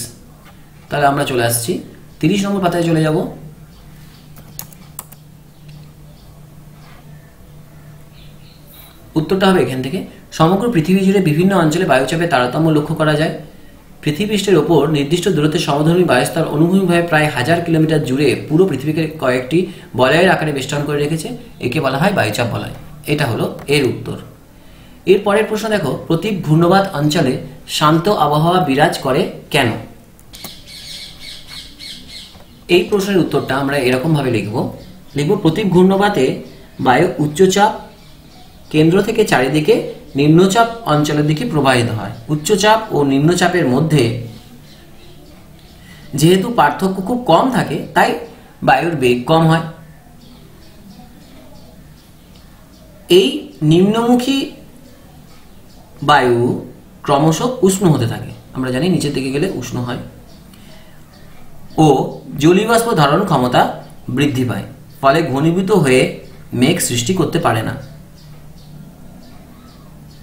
তাহলে আমরা চলে আসছি 30 নম্বর পাতায় চলে যাব। উত্তরটা হবে এখান থেকে, সমগ্র পৃথিবী জুড়ে বিভিন্ন অঞ্চলে বায়ুচাপের তারতম্য লক্ষ্য করা যায়। পৃথিবীপৃষ্ঠের ওপর নির্দিষ্ট দূরত্বের সমধর্মী বায়ুস্তর অনুভূমিকভাবে প্রায় 1000 কিলোমিটার জুড়ে পুরো পৃথিবীকে কয়েকটি বলয়ের আকারে বেষ্টন করে রেখেছে। একে বলা হয় বায়ুচাপ বলয়। এটা হলো এর উত্তর। এর পরের প্রশ্ন দেখো, প্রতীপ ঘূর্ণবাত অঞ্চলে শান্ত আবহাওয়া বিরাজ করে কেন। এই প্রশ্নের উত্তরটা আমরা এরকম ভাবে লিখব প্রতীপ ঘূর্ণবাতে বায়ু উচ্চচাপ কেন্দ্র থেকে চারিদিকে নিম্নচাপ অঞ্চলের দিকে প্রবাহিত হয়। উচ্চচাপ ও নিম্নচাপের মধ্যে যেহেতু পার্থক্য খুব কম থাকে তাই বায়ুর বেগ কম হয়। এই নিম্নমুখী বায়ু ক্রমশ উষ্ণ হতে থাকে, আমরা জানি নিচের দিকে গেলে উষ্ণ হয়, ও জলীয় বাষ্প ধারণ ক্ষমতা বৃদ্ধি পায়, ফলে ঘনীভূত হয়ে মেঘ সৃষ্টি করতে পারে না।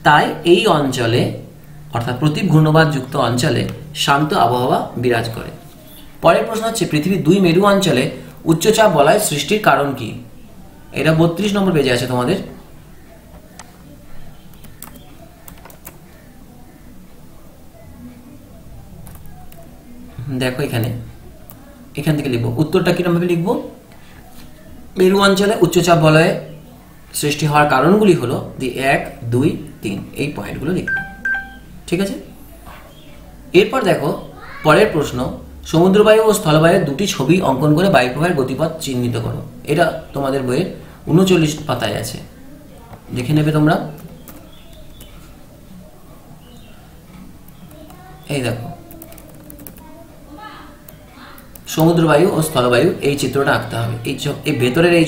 তাই এই অঞ্চলে অর্থাৎ প্রতীপ ঘূর্ণবাত যুক্ত অঞ্চলে শান্ত আবহাওয়া বিরাজ করে। পরের প্রশ্ন হচ্ছে পৃথিবীর 2 মেরু অঞ্চলে উচ্চচাপ বলয় সৃষ্টির কারণ কি। এটা 32 নম্বর পেজে আছে তোমাদের। দেখো এখান থেকে লিখবো উত্তরটা কিরকম ভাবে লিখবো। মেরু অঞ্চলে উচ্চচাপ বলয়ে সৃষ্টি হওয়ার কারণগুলি হলো 1, 2, 3 এই পয়েন্টগুলো লিখবো। ঠিক আছে। এরপর দেখো পরের প্রশ্ন, সমুদ্রবায়ু ও স্থলবায়ুর দুটি ছবি অঙ্কন করে বায়ুপ্রবাহের গতিপথ চিহ্নিত করো। এটা তোমাদের বইয়ের 39 পাতায় আছে, দেখে নেবে তোমরা। এই দেখো, সমুদ্রবায়ু ও স্থলবায়ু এই চিত্রটা আঁকতে হবে। এই ভেতরের এই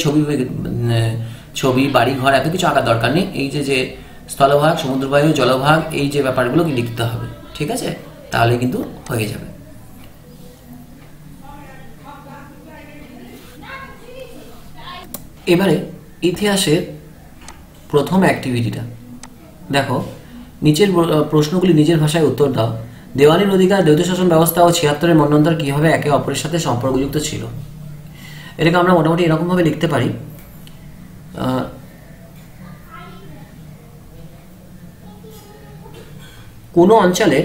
ছবি বাড়ি ঘর এত কিছু আঁকার দরকার নেই। এই যে স্থলভাগ, সমুদ্রবায়ু, জলভাগ, এই যে ব্যাপারগুলো লিখতে হবে, ঠিক আছে? তাহলে কিন্তু হয়ে যাবে। এবারে ইতিহাসের প্রথম অ্যাক্টিভিটিটা দেখো। নিচের প্রশ্নগুলি নিজের ভাষায় উত্তর দাও। দেওয়ানির অধিকার, দ্বৈত শাসন ব্যবস্থা ও 76-এর মন্বন্তর কীভাবে একে অপরের সাথে সম্পর্কযুক্ত ছিল? এটাকে আমরা মোটামুটি এরকমভাবে লিখতে পারি। কোনো অঞ্চলে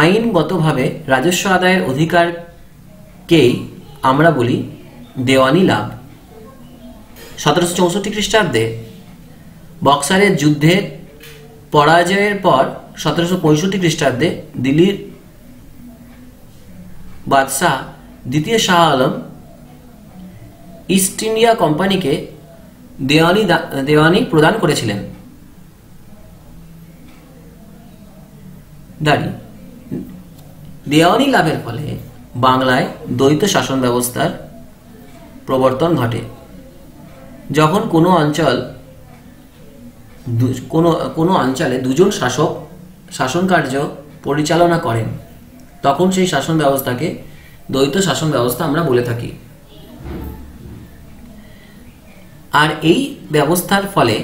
আইনগতভাবে রাজস্ব আদায়ের অধিকারকেই আমরা বলি দেওয়ানি লাভ। 1764 খ্রিস্টাব্দে বক্সারের যুদ্ধে পরাজয়ের পর 1765 খ্রিস্টাব্দে দিল্লির বাদশাহ দ্বিতীয় শাহ আলম ইস্ট ইন্ডিয়া কোম্পানিকে দেওয়ানি প্রদান করেছিলেন। দেওয়ানি লাভের ফলে বাংলায় দ্বৈত শাসন ব্যবস্থার প্রবর্তন ঘটে। যখন কোনো অঞ্চলে দুজন শাসক শাসন কার্য পরিচালনা করেন, তখন সেই শাসন ব্যবস্থাকে দ্বৈত শাসন ব্যবস্থা আমরা বলে থাকি। আর এই ব্যবস্থার ফলে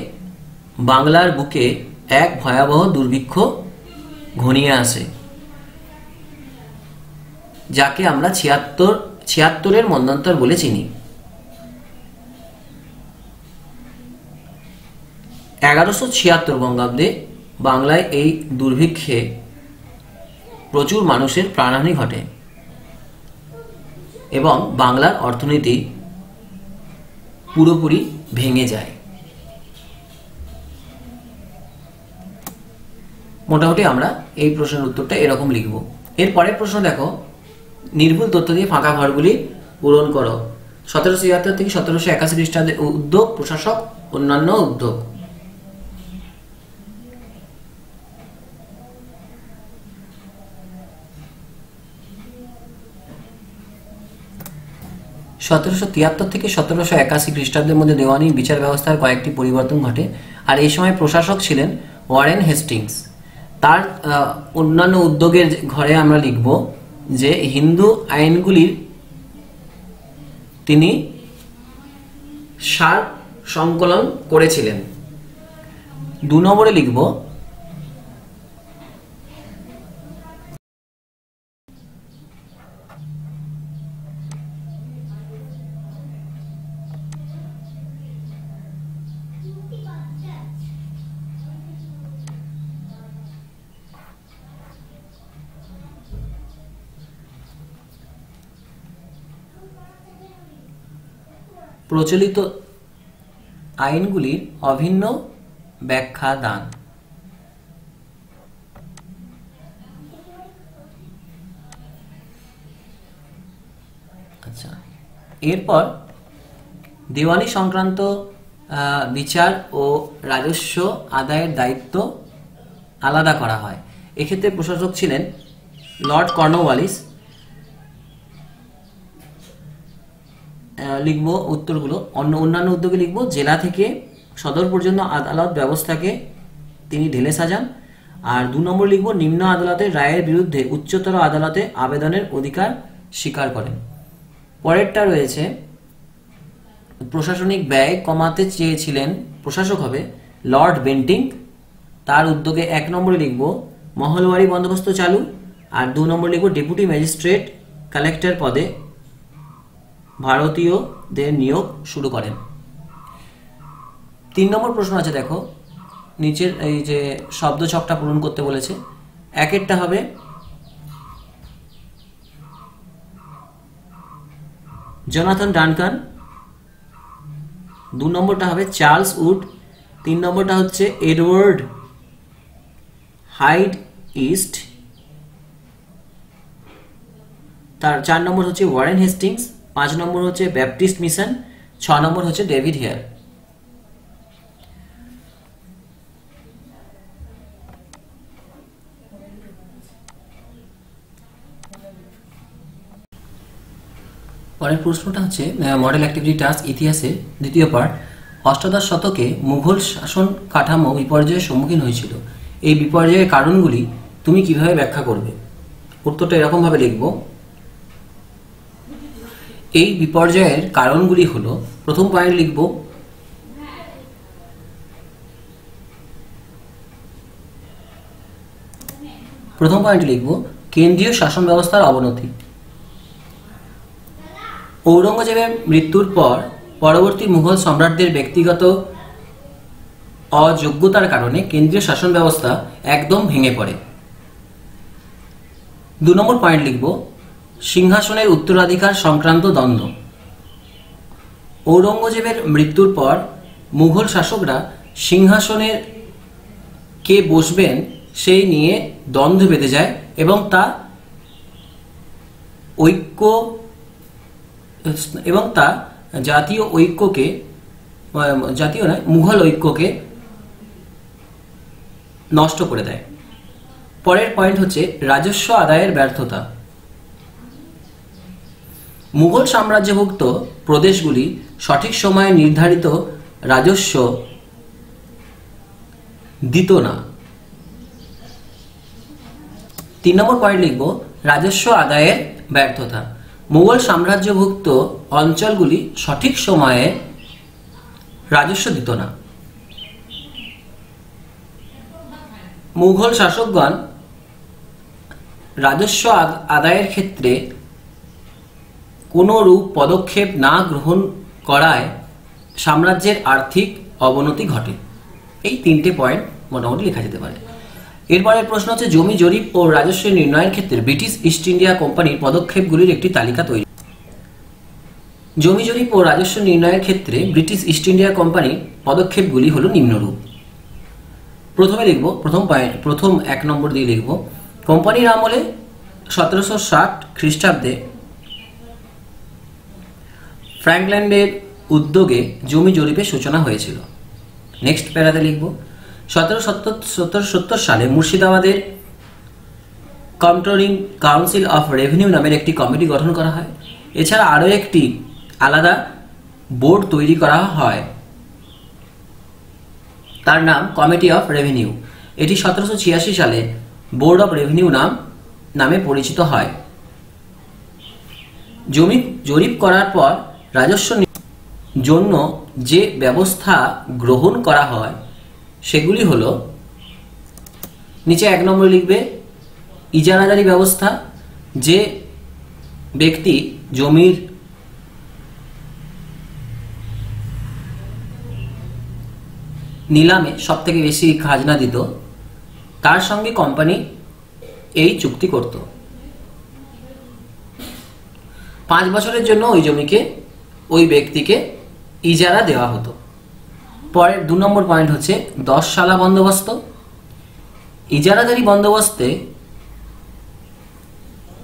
বাংলার বুকে এক ভয়াবহ দুর্ভিক্ষ ঘনিয়ে আসে, যাকে আমরা 76-এর মন্বন্তর বলে চিনি। 1176 বঙ্গাব্দে বাংলায় এই দুর্ভিক্ষে প্রচুর মানুষের প্রাণহানি ঘটে এবং বাংলার অর্থনীতি পুরোপুরি ভেঙে যায়। মোটামুটি আমরা এই প্রশ্নের উত্তরটা এরকম লিখব। এর পরের প্রশ্ন দেখো, নির্ভুল তথ্য দিয়ে ফাঁকা ঘরগুলি পূরণ করো। 1776 থেকে 1781 খ্রিস্টাব্দে উদ্যোগ, প্রশাসক, অন্যান্য উদ্যোগ। 1773 থেকে 1781 খ্রিস্টাব্দের মধ্যে দেওয়ানি বিচার ব্যবস্থার কয়েকটি পরিবর্তন ঘটে। আর এই সময় প্রশাসক ছিলেন ওয়ারেন হেস্টিংস। তার অন্যান্য উদ্যোগের ঘরে আমরা লিখব যে হিন্দু আইনগুলির তিনি সার সংকলন করেছিলেন। 2 নম্বরে লিখব প্রচলিত আইনগুলির অভিন্ন ব্যাখ্যা দান। আচ্ছা, এরপর দেওয়ানি সংক্রান্ত বিচার ও রাজস্ব আদায়ের দায়িত্ব আলাদা করা হয়। এক্ষেত্রে প্রশাসক ছিলেন লর্ড কর্নওয়ালিস। লিখব উত্তরগুলো। অন্যান্য উদ্যোগে লিখব জেলা থেকে সদর পর্যন্ত আদালত ব্যবস্থাকে তিনি ঢেলে সাজান। আর 2 নম্বর লিখব নিম্ন আদালতের রায়ের বিরুদ্ধে উচ্চতর আদালতে আবেদনের অধিকার স্বীকার করেন। পরেরটা রয়েছে প্রশাসনিক ব্যয় কমাতে চেয়েছিলেন প্রশাসক হবে লর্ড বেন্টিং। তার উদ্যোগে 1 নম্বরে লিখব মহলওয়ারি বন্দোবস্ত চালু। আর 2 নম্বর লিখব ডেপুটি ম্যাজিস্ট্রেট কালেক্টর পদে ভারতীয়দের নিয়োগ শুরু করেন। 3 নম্বর প্রশ্ন আছে দেখো, নিচের এই যে শব্দ ছকটা পূরণ করতে বলেছে। একেরটা হবে জোনাথন ডানকান, 2 নম্বরটা হবে চার্লস উড, 3 নম্বরটা হচ্ছে এডওয়ার্ড হাইড ইস্ট, তার 4 নম্বর হচ্ছে ওয়ারেন হেস্টিংস, 5 নম্বর হচ্ছে ব্যাপটিস্ট মিশন, 6 নম্বর হচ্ছে ডেভিড হেয়ার। পরের প্রশ্নটা হচ্ছে মডেল অ্যাক্টিভিটি টাস্ক ইতিহাসের দ্বিতীয় পার্ট। অষ্টাদশ শতকে মুঘল শাসন কাঠামো বিপর্যয়ের সম্মুখীন হয়েছিল। এই বিপর্যয়ের কারণগুলি তুমি কিভাবে ব্যাখ্যা করবে? উত্তরটা এরকমভাবে লিখব। এই বিপর্যয়ের কারণগুলি হলো, প্রথম পয়েন্ট লিখব কেন্দ্রীয় শাসন ব্যবস্থার অবনতি। ঔরঙ্গজেবের মৃত্যুর পর পরবর্তী মুঘল সম্রাটদের ব্যক্তিগত অযোগ্যতার কারণে কেন্দ্রীয় শাসন ব্যবস্থা একদম ভেঙে পড়ে। 2 নম্বর পয়েন্ট লিখব সিংহাসনের উত্তরাধিকার সংক্রান্ত দ্বন্দ্ব। ঔরঙ্গজেবের মৃত্যুর পর মুঘল শাসকরা সিংহাসনের কে বসবেন সেই নিয়ে দ্বন্দ্ব বেঁধে যায় এবং তা জাতীয় ঐক্যকে, জাতীয় নয় মুঘল ঐক্যকে নষ্ট করে দেয়। পরের পয়েন্ট হচ্ছে রাজস্ব আদায়ের ব্যর্থতা। মুঘল সাম্রাজ্যভুক্ত প্রদেশগুলি সঠিক সময়ে নির্ধারিত রাজস্ব দিত না। 3 নম্বর পয়েন্ট লিখব রাজস্ব আদায়ের ব্যর্থতা। মুঘল সাম্রাজ্যভুক্ত অঞ্চলগুলি সঠিক সময়ে রাজস্ব দিত না। মুঘল শাসকগণ রাজস্ব আদায়ের ক্ষেত্রে কোনো রূপ পদক্ষেপ না গ্রহণ করায় সাম্রাজ্যের আর্থিক অবনতি ঘটে। এই 3টে পয়েন্ট মোটামুটি লেখা যেতে পারে। এরপরের প্রশ্ন হচ্ছে জমি জরিপ ও রাজস্ব নির্ণয়ের ক্ষেত্রে ব্রিটিশ ইস্ট ইন্ডিয়া কোম্পানির পদক্ষেপগুলির একটি তালিকা তৈরি। জমি জরিপ ও রাজস্ব নির্ণয়ের ক্ষেত্রে ব্রিটিশ ইস্ট ইন্ডিয়া কোম্পানির পদক্ষেপগুলি হলো নিম্নরূপ। প্রথমে লিখব, প্রথম 1 নম্বর দিয়ে লিখব কোম্পানির আমলে 1760 খ্রিস্টাব্দে ফ্র্যাঙ্কল্যান্ডের উদ্যোগে জমি জরিপের সূচনা হয়েছিল। নেক্সট প্যারাতে লিখব 1770 সালে মুর্শিদাবাদের কন্ট্রোলিং কাউন্সিল অফ রেভিনিউ নামের একটি কমিটি গঠন করা হয়। এছাড়া আরও একটি আলাদা বোর্ড তৈরি করা হয়, তার নাম কমিটি অফ রেভিনিউ। এটি 1786 সালে বোর্ড অফ রেভিনিউ নামে পরিচিত হয়। জমি জরিপ করার পর রাজস্ব জন্য যে ব্যবস্থা গ্রহণ করা হয় সেগুলি হলো, নিচে 1 নম্বরে লিখবে ইজারাদারি ব্যবস্থা। যে ব্যক্তি জমির নিলামে সবথেকে বেশি খাজনা দিত তার সঙ্গে কোম্পানি এই চুক্তি করত। 5 বছরের জন্য ওই জমিকে ওই ব্যক্তিকে ইজারা দেওয়া হতো। পরের 2 নম্বর পয়েন্ট হচ্ছে 10 শালা বন্দোবস্ত। ইজারাদারি বন্দোবস্তে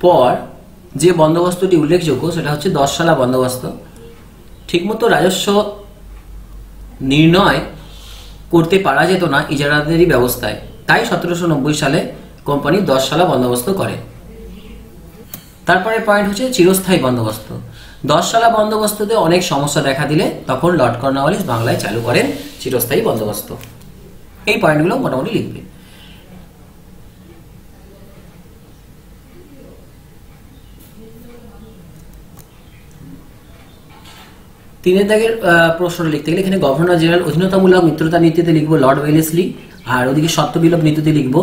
পর যে বন্দোবস্তটি উল্লেখযোগ্য সেটা হচ্ছে 10 শালা বন্দোবস্ত। ঠিকমতো রাজস্ব নির্ণয় করতে পারা যেত না ইজারাদারি ব্যবস্থায়, তাই 1790 সালে কোম্পানি 10 শালা বন্দোবস্ত করে। তারপরে পয়েন্ট হচ্ছে চিরস্থায়ী বন্দোবস্ত। 10 শালা বন্দোবস্ততে অনেক সমস্যা দেখা দিলে তখন লর্ড কর্নওয়ালিস বাংলায় চালু করেন চিরস্থায়ী বন্দোবস্ত। এই পয়েন্টগুলো মোটামুটি লিখবে। 3 দাগের প্রশ্নটা লিখতে গেলে এখানে গভর্নর জেনারেল অধীনতামূলক মিত্রতা নীতিতে লিখবো লর্ড ওয়েলেসলি, আর ওদিকে সত্যবিলোপ নীতিতে লিখবো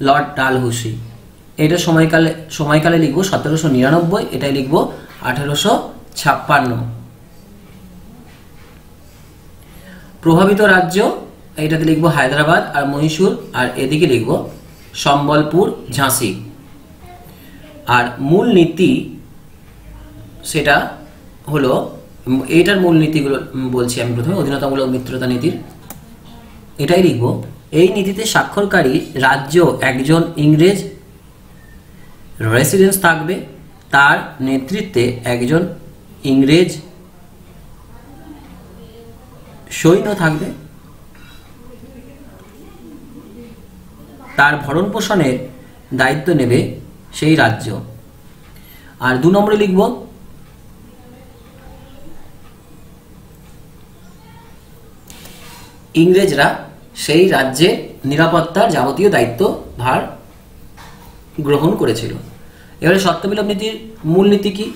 লর্ড ডালহৌসি। এটা সময়কালে লিখবো 1799, এটাই লিখবো 1856। প্রভাবিত রাজ্য এটাতে লিখবো হায়দ্রাবাদ আর মহীশূর, আর এদিকে লিখবো সম্বলপুর, ঝাঁসি। আর মূল নীতি সেটা হলো, এইটার মূল নীতিগুলো বলছি আমি প্রথমে। অধীনতামূলক মিত্রতা নীতির এটাই লিখব, এই নীতিতে স্বাক্ষরকারী রাজ্য একজন ইংরেজ রেসিডেন্স থাকবে, তার নেতৃত্বে একজন ইংরেজ সৈন্য থাকবে, তার ভরণ পোষণের দায়িত্ব নেবে সেই রাজ্য। আর 2 নম্বরে লিখব ইংরেজরা সেই রাজ্যের নিরাপত্তার যাবতীয় দায়িত্ব ভার গ্রহণ করেছিল। এবারে সত্যবিলোপ নীতির মূলনীতি কি?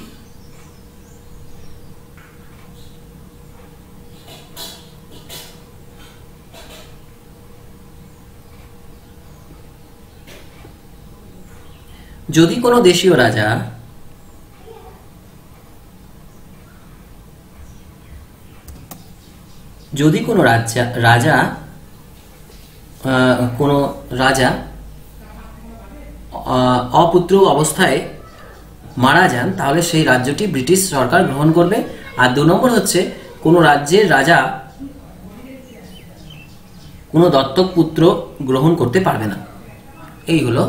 যদি কোনো দেশীয় রাজা অপুত্র অবস্থায় মারা যান তাহলে সেই রাজ্যটি ব্রিটিশ সরকার গ্রহণ করবে। আর 2 নম্বর হচ্ছে কোনো রাজ্যের রাজা কোনো দত্তক পুত্র গ্রহণ করতে পারবে না। এই হলো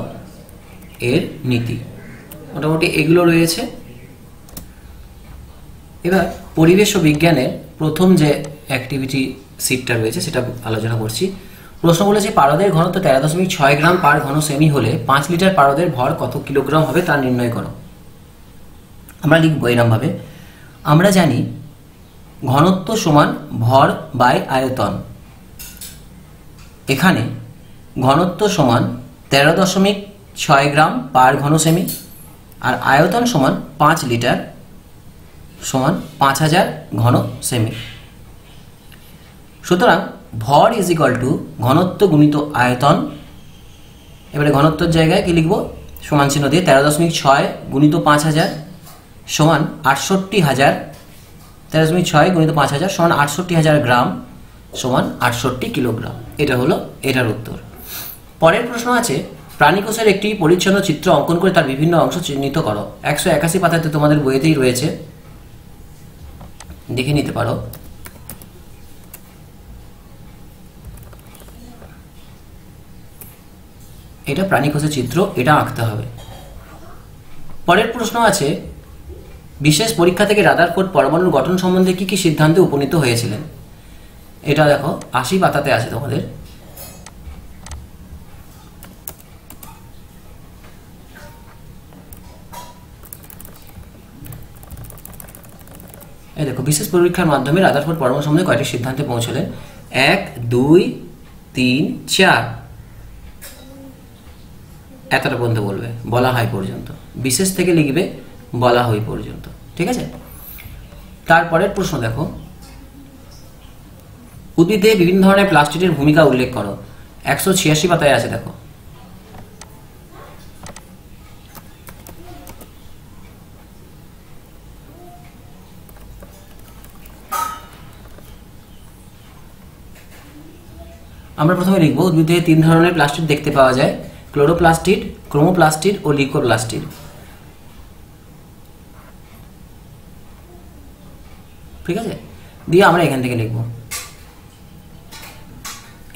এর নীতি। মোটামুটি এগুলো রয়েছে। এবার পরিবেশ ও বিজ্ঞানের প্রথম যে অ্যাক্টিভিটি সিটটা রয়েছে সেটা আলোচনা করছি। প্রশ্ন বলেছে পারদের ঘনত্ব 13.6 গ্রাম পার ঘন সেমি হলে 5 লিটার পারদের ভর কত কিলোগ্রাম হবে তা নির্ণয় করো। আমরা লিখব এরমভাবে, আমরা জানি ঘনত্ব সমান ভর বাই আয়তন। এখানে ঘনত্ব সমান 13.6 গ্রাম পার ঘন সেমি আর আয়তন সমান 5 লিটার সমান 5000 ঘন সেমি। সুতরাং ভর ইজ ইকুয়াল টু ঘনত্ব গুণিত আয়তন। এবারে ঘনত্বের জায়গায় কি লিখব? সমান চিহ্ন দিয়ে 13.6 গুণিত 5000 সমান 68,000। 13.6 গুণিত 5000 সমান 68,000 গ্রাম সমান 68 কিলোগ্রাম। এটা হলো এটার উত্তর। পরের প্রশ্ন আছে প্রাণীকোষের একটি পরিচ্ছন্ন চিত্র অঙ্কন করে তার বিভিন্ন অংশ চিহ্নিত করো। 181 পাতাতে তোমাদের বইতেই রয়েছে, দেখে নিতে পারো। এটা প্রাণীকোষের চিত্র, এটা আঁকতে হবে। পরের প্রশ্ন আছে বিশেষ পরীক্ষা থেকে রাদারফোর্ড পরমাণুর গঠন সম্বন্ধে কি কি সিদ্ধান্তে উপনীত হয়েছিলেন। এটা দেখো 80 পাতাতে আছে তোমাদের। এই দেখো বিশেষ পরীক্ষার মাধ্যমে রাদারফোর্ড পরমাণু সম্বন্ধে কয়টি সিদ্ধান্তে পৌঁছলেন? 1, 2, 3, 4 এতটা পর্যন্ত বলবে, বলা হয় পর্যন্ত। বিশেষ থেকে লিখবে বলা হয় পর্যন্ত, ঠিক আছে। তারপরের প্রশ্ন দেখো উদ্ভিদে বিভিন্ন ধরনের প্লাস্টিকের ভূমিকা উল্লেখ করো। 186 পাতায় আছে দেখো। আমরা প্রথমে লিখব উদ্ভিদে 3 ধরনের প্লাস্টিড দেখতে পাওয়া যায়, ক্লোরোপ্লাস্টিড, ক্রোমোপ্লাস্টিড ও লিউকোপ্লাস্টিড। ঠিক আছে, দিয়ে আমরা এখান থেকে লিখব,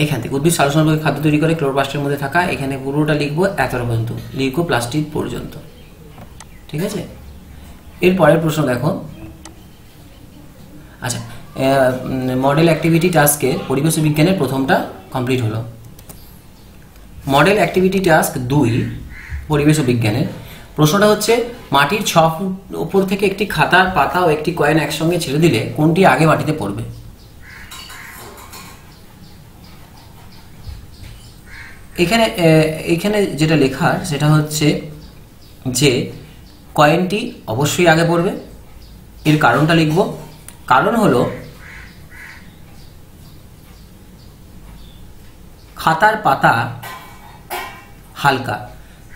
এখান থেকে উদ্ভিদ সালোকসংশ্লেষণ খাদ্য তৈরি করে ক্লোরোপ্লাস্টের মধ্যে থাকা, এখানে পুরোটা লিখবো এতটা পর্যন্ত, লিউকোপ্লাস্টিড পর্যন্ত। ঠিক আছে, এর পরের প্রশ্ন দেখো। আচ্ছা, মডেল অ্যাক্টিভিটি টাস্কে পরিবেশ বিজ্ঞানের প্রথমটা কমপ্লিট হলো। মডেল অ্যাক্টিভিটি টাস্ক 2 পরিবেশ বিজ্ঞানের প্রশ্নটা হচ্ছে মাটির 6 ফুট উপর থেকে একটি খাতার পাতা ও একটি কয়েন একসঙ্গে ছেড়ে দিলে কোনটি আগে মাটিতে পড়বে? এখানে যেটা লেখা সেটা হচ্ছে যে কয়েনটি অবশ্যই আগে পড়বে। এর কারণটা লিখব। কারণ হলো খাতার পাতা হালকা,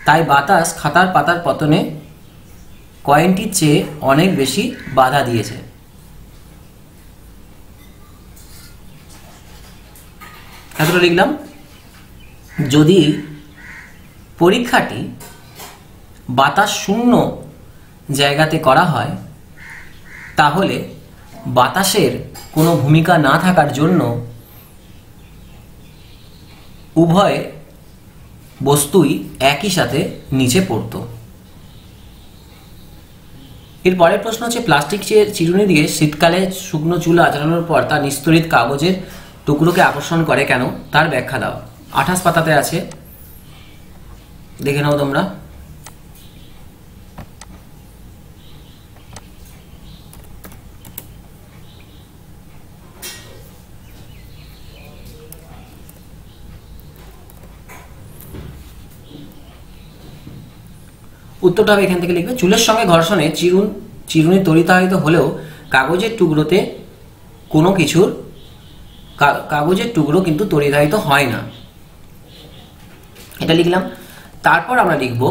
তাই বাতাস খাতার পাতার পতনে কয়েনটির চেয়ে অনেক বেশি বাধা দিয়েছে। এতটা লিখলাম। যদি পরীক্ষাটি বাতাস শূন্য জায়গাতে করা হয় তাহলে বাতাসের কোনো ভূমিকা না থাকার জন্য উভয় বস্তুই একই সাথে নিচে পড়ত। এর পরের প্রশ্ন হচ্ছে প্লাস্টিক চিরুনি দিয়ে শীতকালে শুকনো চুল আঁচড়ানোর পর তা নিস্তরিত কাগজের টুকরোকে আকর্ষণ করে কেন, তার ব্যাখ্যা দাও। 28 পাতাতে আছে, দেখে নাও তোমরা। উত্তরটা হবে এখান থেকে লিখবে, চুলের সঙ্গে ঘর্ষণে চিরুনি তড়িতাহিত হলেও কাগজের টুকরোতে কোনো কিছুর কাগজের টুকরো কিন্তু তড়িতাহিত হয় না, এটা লিখলাম। তারপর আমরা লিখব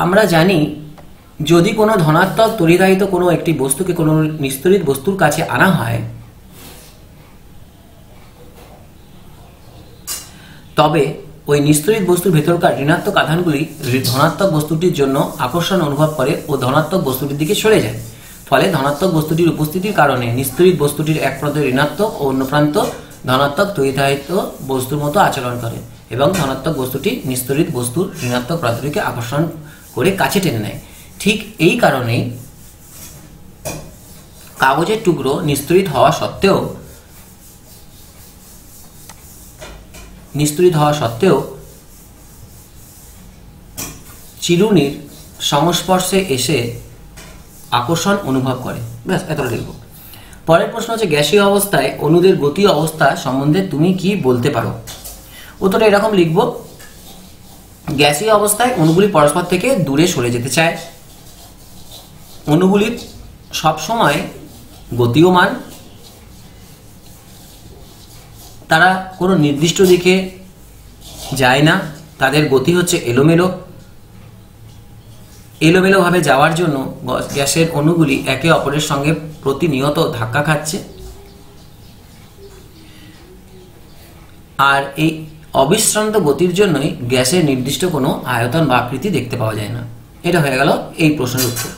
আমরা জানি যদি কোনো ধনাত্মক তড়িতাহিত কোনো একটি বস্তুকে কোনো নিস্তরিত বস্তুর কাছে আনা হয় তবে ওই নিস্তরিত বস্তুর ভেতরকার ঋণাত্মক আধানগুলি ধনাত্মক বস্তুটির জন্য আকর্ষণ অনুভব করে ও ধনাত্মক বস্তুটির দিকে সরে যায়। ফলে ধনাত্মক বস্তুটির উপস্থিতির কারণে নিস্তরিত বস্তুটির এক প্রান্ত ঋণাত্মক ও অন্য প্রান্ত ধনাত্মক তড়িতাহিত বস্তুর মতো আচরণ করে এবং ধনাত্মক বস্তুটি নিস্তরিত বস্তুর ঋণাত্মক প্রান্তটিকে আকর্ষণ করে কাছে টেনে নেয়। ঠিক এই কারণেই কাগজের টুকরো নিস্তরিত হওয়া সত্ত্বেও চিরুনির সংস্পর্শে এসে আকর্ষণ অনুভব করে। ব্যাস, এতটা লিখব। পরের প্রশ্ন হচ্ছে গ্যাসীয় অবস্থায় অণুদের গতি অবস্থা সম্বন্ধে তুমি কি বলতে পারো। উত্তরটা এরকম লিখব, গ্যাসীয় অবস্থায় অণুগুলি পরস্পর থেকে দূরে সরে যেতে চায়, অণুগুলি সবসময় গতিমান, তারা কোনো নির্দিষ্ট দিকে যায় না, তাদের গতি হচ্ছে এলোমেলোভাবে যাওয়ার জন্য গ্যাসের অণুগুলি একে অপরের সঙ্গে প্রতিনিয়ত ধাক্কা খাচ্ছে, আর এই অবিশ্রান্ত গতির জন্যই গ্যাসের নির্দিষ্ট কোনো আয়তন বা আকৃতি দেখতে পাওয়া যায় না। এটা হয়ে গেল এই প্রশ্নের উত্তর।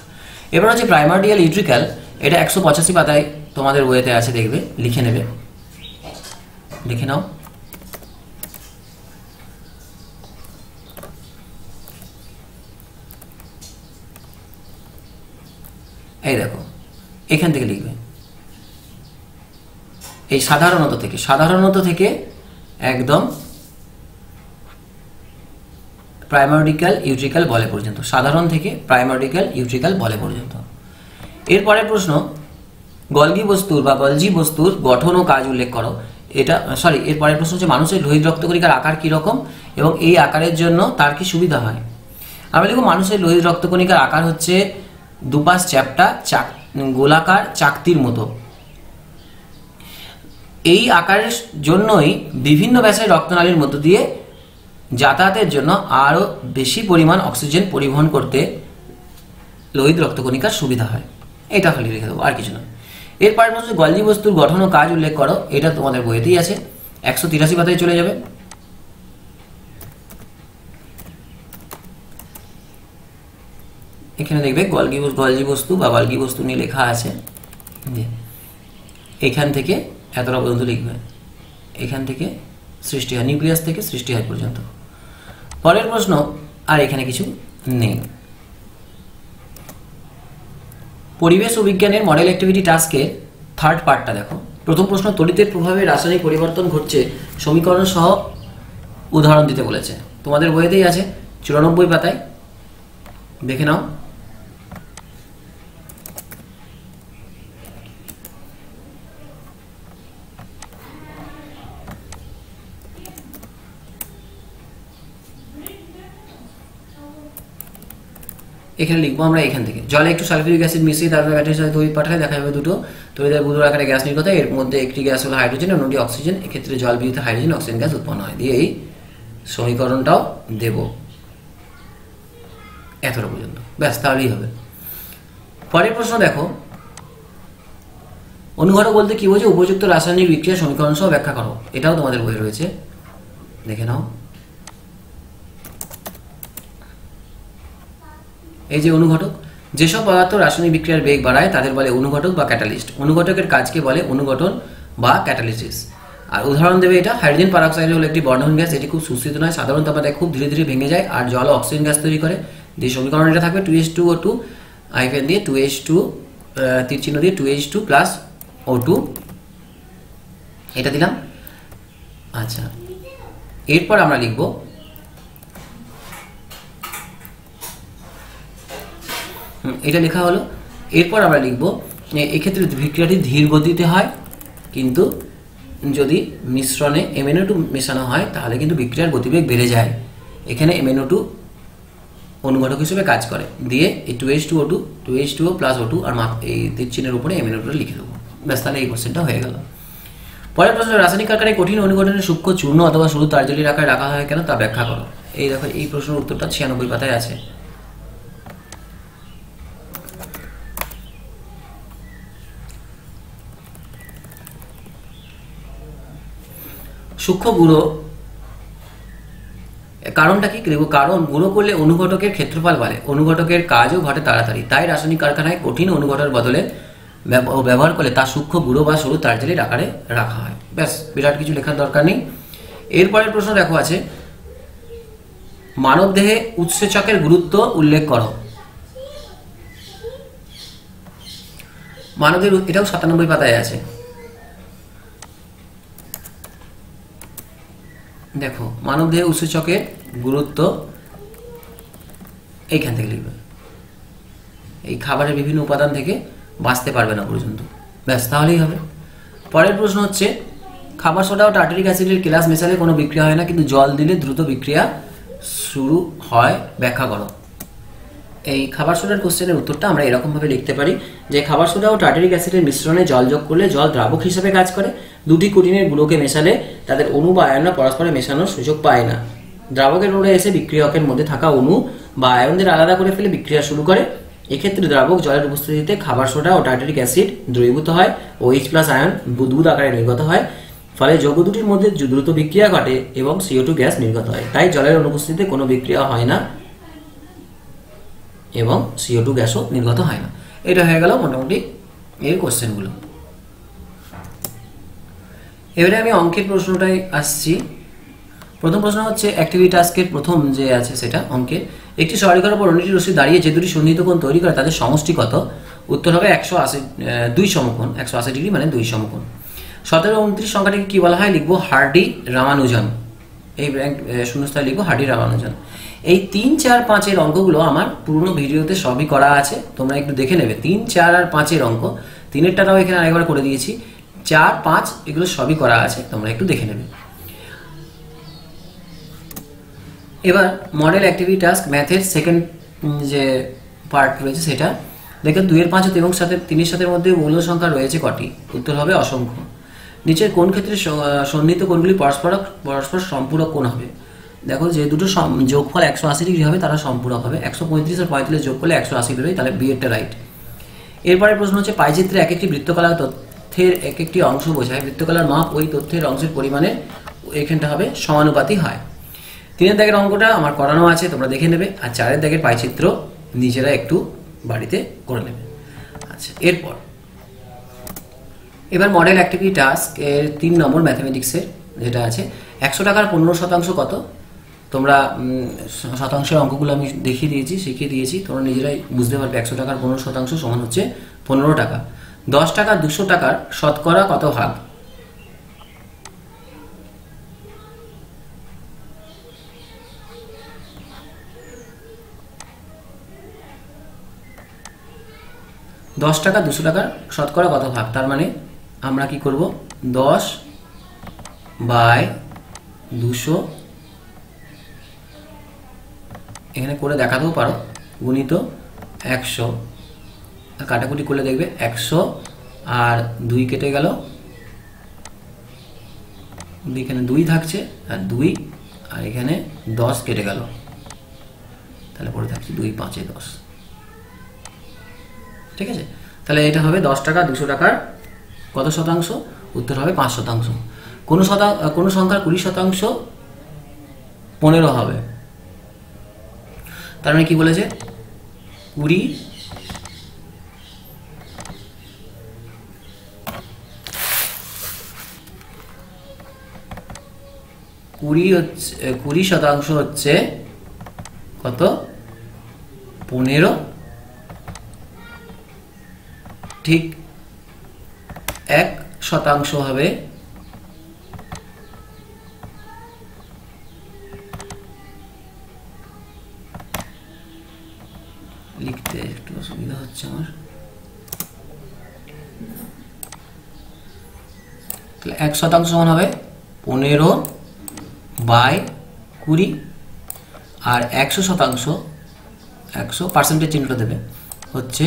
এবার হচ্ছে প্রাইমর্ডিয়াল ইউট্রিক্যাল, এটা 185 পাতায় তোমাদের বইতে আছে, দেখবে, লিখে নেবে, লিখে নাও। এই দেখো, এখান থেকে লিখবে, এই সাধারণত থেকে একদম প্রাইমর্ডিয়াল ইউট্রিক্যাল বলে পর্যন্ত, সাধারণ থেকে প্রাইমর্ডিয়াল ইউট্রিক্যাল বলে পর্যন্ত। এরপরের প্রশ্ন, গলগি বস্তুর বা গলজি বস্তুর গঠন ও কাজ উল্লেখ করো। এরপরের প্রশ্ন হচ্ছে মানুষের লোহিত রক্তকণিকার আকার কীরকম এবং এই আকারের জন্য তার কি সুবিধা হয়। আমরা লিখব মানুষের লোহিত রক্তকণিকার আকার হচ্ছে দুপাশ চ্যাপ্টা গোলাকার চাকতির মতো। এই আকারের জন্যই বিভিন্ন ব্যাসের রক্তনালীর মধ্য দিয়ে যাতায়াতের জন্য আরও বেশি পরিমাণ অক্সিজেন পরিবহন করতে লোহিত রক্তকণিকার সুবিধা হয়। এটা খালি লিখে দেবো, আর কিছু না। এরপরে প্রশ্ন, গলজি বস্তুর গঠন ও কাজ উল্লেখ করো। এটা তোমাদের বইতেই আছে, 183 পাতায় চলে যাবে। এখানে দেখবে গলজি বস্তু বা গলগি বস্তু নিয়ে লেখা আছে, এখান থেকে এতটা পর্যন্ত লিখবে, এখান থেকে সৃষ্টি হয়, নিউক্লিয়াস থেকে সৃষ্টি হয় পর্যন্ত। পরের প্রশ্ন, আর এখানে কিছু নেই। পরিবেশ ও বিজ্ঞানের মডেল অ্যাক্টিভিটি টাস্কের থার্ড পার্টটা দেখো। প্রথম প্রশ্ন, তড়িতের প্রভাবে রাসায়নিক পরিবর্তন ঘটছে সমীকরণ সহ উদাহরণ দিতে বলেছে। তোমাদের বইতেই আছে 94 পাতায়, দেখে নাও। এখানে লিখবো আমরা, এখান থেকে জলে একটু সালফিউরিক অ্যাসিড মিশিয়ে তারপরে ব্যাটারির সাথে তড়িৎ পাঠালে দেখা যাবে দুটো তড়িতের বুদুর আকারে গ্যাস নির্গত হয়। এর মধ্যে একটি গ্যাস হলো হাইড্রোজেন, অন্যটি অক্সিজেন। এক্ষেত্রে জল বিদ্যুৎ হাইড্রোজেন অক্সিজেন গ্যাস উৎপন্ন হয়। দিয়ে এই সমীকরণটাও দেব, এতটা পর্যন্ত, ব্যাস, তাহলেই হবে। পরের প্রশ্ন দেখো, অনুঘটক বলতে কি বোঝো? উপযুক্ত রাসায়নিক বিক্রিয়া সমীকরণ সহ ব্যাখ্যা করো। এটাও তোমাদের বই রয়েছে, দেখে নাও। এই যে অনুঘটক, যেসব পদার্থ রাসায়নিক বিক্রিয়ার বেগ বাড়ায় তাদের বলে অনুঘটক বা ক্যাটালিস্ট। অনুঘটকের কাজকে বলে অনুঘটন বা ক্যাটালিসিস। আর উদাহরণ দেবে এটা, হাইড্রোজেন পারঅক্সাইড হলো একটি বর্ণহীন গ্যাস, এটি খুব সুস্থিত নয়, সাধারণ তাপমাত্রায় খুব ধীরে ধীরে ভেঙে যায় আর জল অক্সিজেন গ্যাস তৈরি করে। যে সমীকরণ এটা থাকবে 2H2O2 হাইফেন দিয়ে 2H2 তীর চিহ্ন দিয়ে 2H2 প্লাস O2 এটা দিলাম। আচ্ছা, এরপর আমরা লিখব এটা লেখা হলো। এরপর আমরা লিখব এক্ষেত্রে বিক্রিয়াটি ধীর গতিতে হয়, কিন্তু যদি মিশ্রণে MnO2 মেশানো হয় তাহলে কিন্তু বিক্রিয়ার গতিবেগ বেড়ে যায়। এখানে MnO2 অনুঘটক হিসেবে কাজ করে, দিয়ে এই 2H2O2 2H2O প্লাস O2 আর এই তীর চিহ্নের উপরে MnO2 লিখে দেবো, ব্যাস তাহলে এই কোশ্চেনটা হয়ে গেল। পরের প্রশ্ন, রাসায়নিক কারখানায় কঠিন অনুঘটনের সূক্ষ্ম চূর্ণ অথবা সরু তারজলীর আকারে রাখা হয় কেন তা ব্যাখ্যা করো। এই দেখো, এই প্রশ্নের উত্তরটা 96 পাতায় আছে। সূক্ষ্ম গুঁড়ো, কারণটা কি দেখব, কারণ গুঁড়ো করলে অনুঘটকের ক্ষেত্রফল বাড়ে, অনুঘটকের কাজও ঘটে তাড়াতাড়ি, তাই রাসায়নিক কারখানায় কঠিন অনুঘটকের বদলে ব্যবহার করলে তা সূক্ষ্ম গুঁড়ো বা সরু তারজালির আকারে রাখা হয়। ব্যাস, বিরাট কিছু লেখার দরকার নেই। এরপরের প্রশ্ন দেখো আছে, মানবদেহে উৎসেচকের গুরুত্ব উল্লেখ করো। মানবদেহের, এটাও 97 পাতায় আছে। দেখো, মানবদেহে উৎসেচকের গুরুত্ব এইখান থেকে লিখবে, এই খাবারের বিভিন্ন উপাদান থেকে বাঁচতে পারবে না পর্যন্ত, ব্যাস তাহলেই হবে। পরের প্রশ্ন হচ্ছে, খাবার সোডা ও টার্টারিক অ্যাসিডের কেলাস মেশালে কোনো বিক্রিয়া হয় না, কিন্তু জল দিলে দ্রুত বিক্রিয়া শুরু হয়, ব্যাখ্যা করো। এই খাবার সোডার কোশ্চেনের উত্তরটা আমরা এরকমভাবে লিখতে পারি যে খাবার সোডা ও টার্টারিক অ্যাসিডের মিশ্রণে জল যোগ করলে জল দ্রাবক হিসেবে কাজ করে, দুটি কঠিনের গুঁড়োকে মেশালে তাদের অণু বা আয়নরা পরস্পরে মেশানোর সুযোগ পায় না, দ্রাবকের রোলে এসে বিক্রিয়কের মধ্যে থাকা অণু বা আয়নদের আলাদা করে ফেলে বিক্রিয়া শুরু করে। এক্ষেত্রে দ্রাবক জলের উপস্থিতিতে খাবার সোডা ও টার্টারিক অ্যাসিড দ্রবীভূত হয় ও H+ আয়ন বুদবুদ আকারে নির্গত হয়, ফলে যৌগ দুটির মধ্যে দ্রুত বিক্রিয়া ঘটে এবং CO2 গ্যাস নির্গত হয়। তাই জলের অনুপস্থিতিতে কোনো বিক্রিয়া হয় না এবং CO2 গ্যাসও নির্গত হয় না। এটা হয়ে গেল মোটামুটি এর কোশ্চেনগুলো। এবারে আমি অঙ্কের প্রশ্নটাই আসছি। প্রথম প্রশ্ন হচ্ছে অ্যাক্টিভিটি টাস্কের প্রথম যে আছে সেটা অঙ্কের, একটি সরলরেখার উপর অন্যটি রশ্মি দাঁড়িয়ে যে দুটি সন্নিহিত কোণ তৈরি করে তাদের সমষ্টি কত? উত্তর হবে 180, 2 সমকোণ, 180 ডিগ্রি মানে 2 সমকোণ। 17 ও 29 সংখ্যাটিকে কি বলা হয়? লিখবো হার্ডি রামানুজন, এই শূন্যস্থানে লিখবো হার্ডি রামানুজন। এই 3, 4, 5 এর অঙ্কগুলো আমার পুরনো ভিডিওতে সবই করা আছে, তোমরা একটু দেখে নেবে। 3, 4 আর 5 এর অঙ্ক, 3এরটাও এখানে আরেকবার করে দিয়েছি, 4, 5 এগুলো সবই করা আছে, তোমরা একটু দেখে নেবে। এবার মডেল অ্যাক্টিভিটি টাস্ক ম্যাথের সেকেন্ড যে পার্ট রয়েছে সেটা দেখেন, 2 এর 5 এবং 3 এর মধ্যে মূল সংখ্যা রয়েছে কটি? উত্তর হবে অসংখ্য। নিচের কোন ক্ষেত্রে সন্নিহিত কোণগুলি পরস্পর সম্পূরক কোণ হবে? দেখো, যে দুটো যোগফল 180 ডিগ্রি হবে তারা সম্পূরক হবে। 135 আর 45 যোগ করলে 180 বেরোয়, তাহলে বি এরটা রাইট। এরপরের প্রশ্ন হচ্ছে, পাইচিত্রে এক একটি বৃত্তকলার তথ্যের এক একটি অংশ বোঝায়, বৃত্তকলার মাপ ওই তথ্যের অংশের পরিমাণে এখানটা হবে সমানুপাতি হয়। 3 এর দাগের অঙ্কটা আমার করানো আছে, তোমরা দেখে নেবে, আর 4 এর দাগের পাইচিত্র নিজেরা একটু বাড়িতে করে নেবে। আচ্ছা, এবার মডেল অ্যাক্টিভিটি টাস্ক এর 3 নম্বর ম্যাথমেটিক্সের যেটা আছে, 100 টাকার 15% কত? তোমরা শতাংশের অঙ্কগুলো আমি দেখিয়ে দিয়েছি, শিখিয়ে দিয়েছি, তোমরা নিজেরাই বুঝতে পারবে। 100 টাকার 15% সমান হচ্ছে 15 টাকা। 10 টাকা 200 টাকার শতকরা কত ভাগ? দশ টাকা 200 টাকার শতকরা কত ভাগ? তার মানে আমরা কি করব, 10/200 এখানে করে দেখাতেও পারো, গুণিত 100, কাটাকুটি করলে দেখবে 100 আর 2 কেটে গেল, এখানে 2 থাকছে আর 2 আর এখানে 10 কেটে গেল, তাহলে পরে থাকছে 2 5 10। ঠিক আছে, তাহলে এটা হবে 10 টাকা 200 টাকার কত শতাংশ? উত্তর হবে 5%। কোনো সংখ্যার 20% 15 হবে, তার মানে কি বলেছে? 20 15 20% হচ্ছে কত? 15। ঠিক 1% হবে লিখতে একটু অসুবিধা হচ্ছে আমার। 1% সমান হবে 15/20, আর 100%, 100% চিহ্নটা দেবে হচ্ছে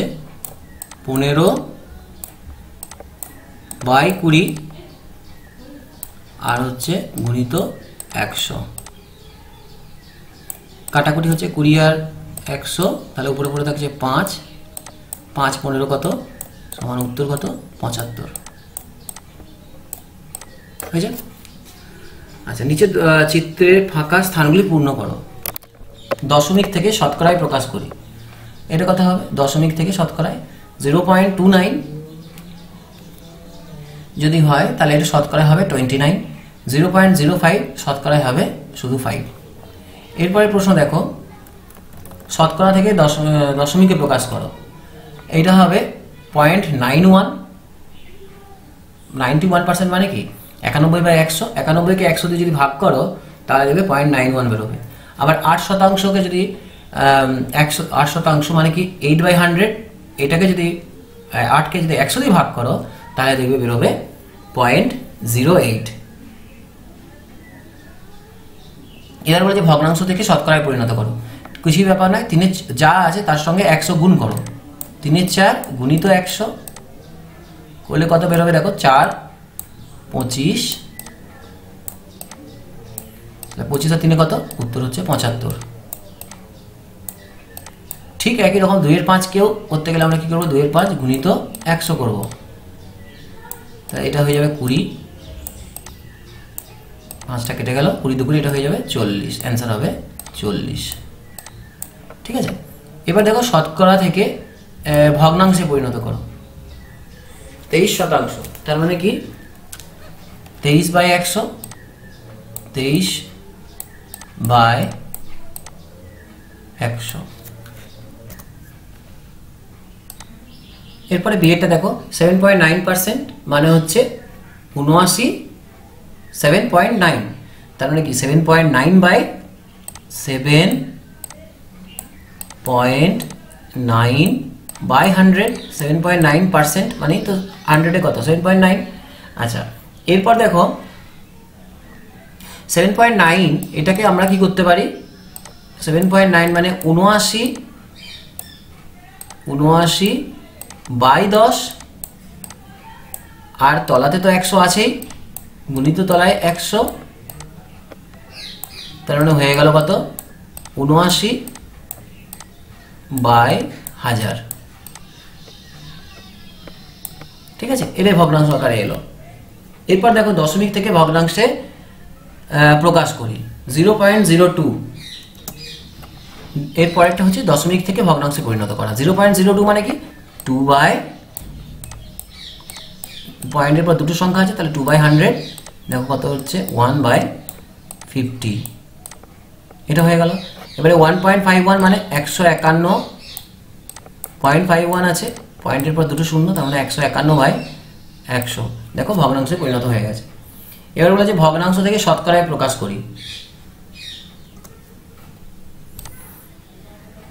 15/20 আর হচ্ছে গুণিত 100। কাটাকুটি হচ্ছে 20 আর 100, তাহলে উপরে উপরে থাকছে 5, 5 15 কত সমান উত্তর কত? 75 হয়েছে। আচ্ছা, নিচে চিত্রের ফাঁকা স্থানগুলি পূর্ণ করো। দশমিক থেকে শতকরায় প্রকাশ করি। এটা কথা হবে দশমিক থেকে শতকরায়। 0.29 যদি হয় তাহলে এটা শতকরায় হবে 29। 0.05 শতকরায় হবে শুধু 5। এরপরে প্রশ্ন দেখো, শতকরা থেকে দশমিকে প্রকাশ করো। এইটা হবে 0.91। 91% মানে কি? 91/100। 91কে 100 দিয়ে যদি ভাগ করো তাহলে দেবে 0.91 বেরোবে। আবার 8%কে যদি 8% মানে কি 8/100, এটাকে যদি 8কে যদি 100 দিয়ে ভাগ করো তাহলে দেখবে বেরোবে 0.08। এবার বলে যে ভগ্নাংশ থেকে শতকরায় পরিণত করো। কিছুই ব্যাপার নয়, 3 যা আছে তার সঙ্গে 100 গুণ করো। 3 4 গুণিত 100 করলে কত বেরোবে? দেখো 4 25, 25 আর 3 কত? উত্তর হচ্ছে 75। ঠিক একই রকম 2 এর 5 কেও করতে গেলে আমরা কি করবো? 2 এর 5 গুণিত 100 করব। তাহলে এটা হয়ে যাবে 20, 5টা কেটে গেল, 20 2 এটা হয়ে যাবে 40। অ্যান্সার হবে 40। ঠিক আছে। এবার দেখো শতকরা থেকে ভগ্নাংশে পরিণত করো। 23%, তার মানে কি 23/100, 23/100। এরপরে বিয়েটা দেখো 7.9% মানে হচ্ছে 79, 7.9, তার মানে কি 7.9/100, 7.9% মানে তো 100-এ কত? 7.9। আচ্ছা, এরপর দেখো 7.9 এটাকে আমরা কি করতে পারি? 7.9 মানে 79/10, আর তলাতে তো 100 আছেই, গুণিত তলায় 100, তার মানে হয়ে গেল কত? 79/1000। ঠিক আছে, এটাই ভগ্নাংশ আকারে এলো। এরপর দেখো দশমিক থেকে ভগ্নাংশে প্রকাশ করি। 0.02, এর পরেরটা হচ্ছে দশমিক থেকে ভগ্নাংশে পরিণত করা। 0.02 মানে কি 2 বাই, পয়েন্টের পর দুটো সংখ্যা আছে তাহলে 2/100, দেখো কত হচ্ছে 1/50। এটা হয়ে গেল। এবারে 1.51 মানে 151.51 আছে, পয়েন্টের পর দুটো শূন্য, তার মানে 151/100। দেখো ভগ্নাংশে পরিণত হয়ে গেছে। এবার বলা যে ভগ্নাংশ থেকে শতকরায় প্রকাশ করি।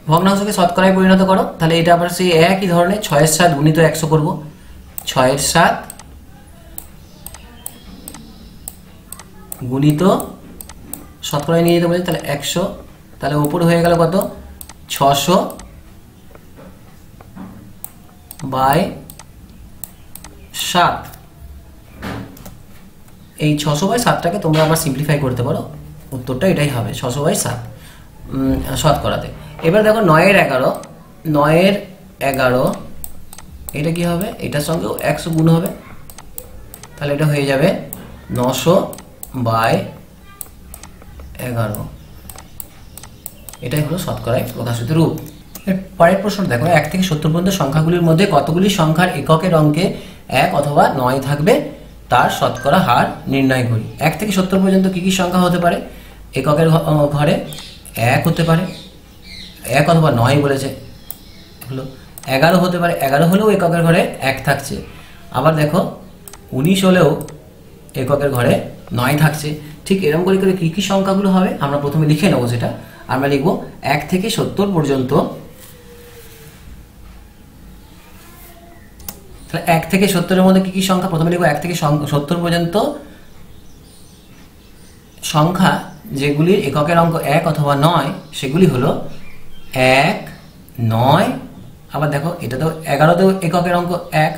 ভগ্নাংশকে শতকরায় পরিণত করো, তাহলে এটা আবার সেই একই ধরনের 6/7 গুণিত 100 করব। 6/7 গুণিত শতকরায় নিয়ে যেতে বলি, তাহলে 100, তাহলে উপরে হয়ে গেল কত? 600/7। এই 600/7টাকে তোমরা আবার সিম্পলিফাই করতে পারো, উত্তরটা এটাই হবে 600/7 শতকরাতে। এবার দেখো 9/11, 9/11 এটা কি হবে? এটার সঙ্গেও 100 গুণ হবে, তাহলে এটা হয়ে যাবে 900/11। এটাই হলো শতকরায় প্রকাশিত রূপ। পরের প্রশ্ন দেখো, 1 থেকে 70 পর্যন্ত সংখ্যাগুলির মধ্যে কতগুলি সংখ্যার এককের অঙ্কে 1 অথবা 9 থাকবে? তার শতকরা হার নির্ণয় করি। 1 থেকে 70 পর্যন্ত কী কী সংখ্যা হতে পারে? এককের ঘরে 1 হতে পারে, 1 অথবা 9 বলেছে, হলো 11 হতে পারে, 11 হলেও এককের ঘরে 1 থাকছে। আবার দেখো 19 হলেও এককের ঘরে 9 থাকছে। ঠিক এরকম করে করে কী কী সংখ্যাগুলো হবে আমরা প্রথমে লিখে নেবো। সেটা আমরা লিখব 1 থেকে 70 পর্যন্ত। তাহলে 1 থেকে 70-এর মধ্যে কী কী সংখ্যা? প্রথমে লিখব 1 থেকে 70 পর্যন্ত সংখ্যা যেগুলির এককের অঙ্ক 1 অথবা 9, সেগুলি হলো 1, 9, আবার দেখো এটা তো 11তেও এককের অঙ্ক 1,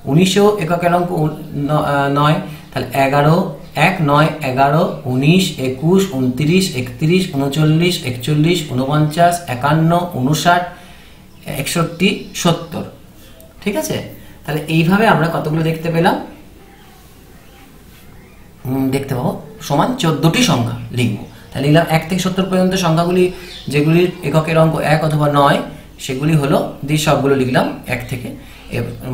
19এও এককের অঙ্ক 9, তাহলে 11, 1, 9, 11, 19, 21, 29, 31, 39, 41, 49, 51, 59, 61, 70। ঠিক আছে, তাহলে এইভাবে আমরা কতগুলো দেখতে পেলাম? দেখতে পাবো সমান 14টি সংখ্যা লিখব। তাহলে লিখলাম 1 থেকে 70 পর্যন্ত সংখ্যাগুলি যেগুলির এককের অঙ্ক 1 অথবা 9, সেগুলি হলো দিয়ে সবগুলো লিখলাম 1 থেকে,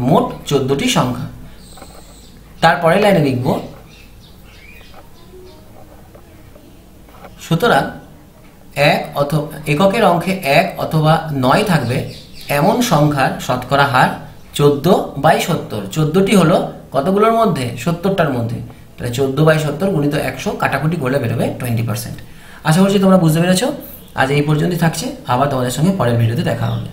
মোট 14টি সংখ্যা। তারপরে লাইনে লিখব সুতরাং এককের অঙ্কে 1 অথবা 9 থাকবে এমন সংখ্যার শতকরা হার 14/70। 14টি হলো কতগুলোর মধ্যে? 70টার মধ্যে। তাহলে 14/70 গুণিত 100 কাটাকুটি করলে বেরোবে 20%। আশা করছি তোমরা বুঝতে পেরেছো। আজ এই পর্যন্তই থাকছে, আবার তোমাদের সঙ্গে পরের ভিডিওতে দেখা হবে।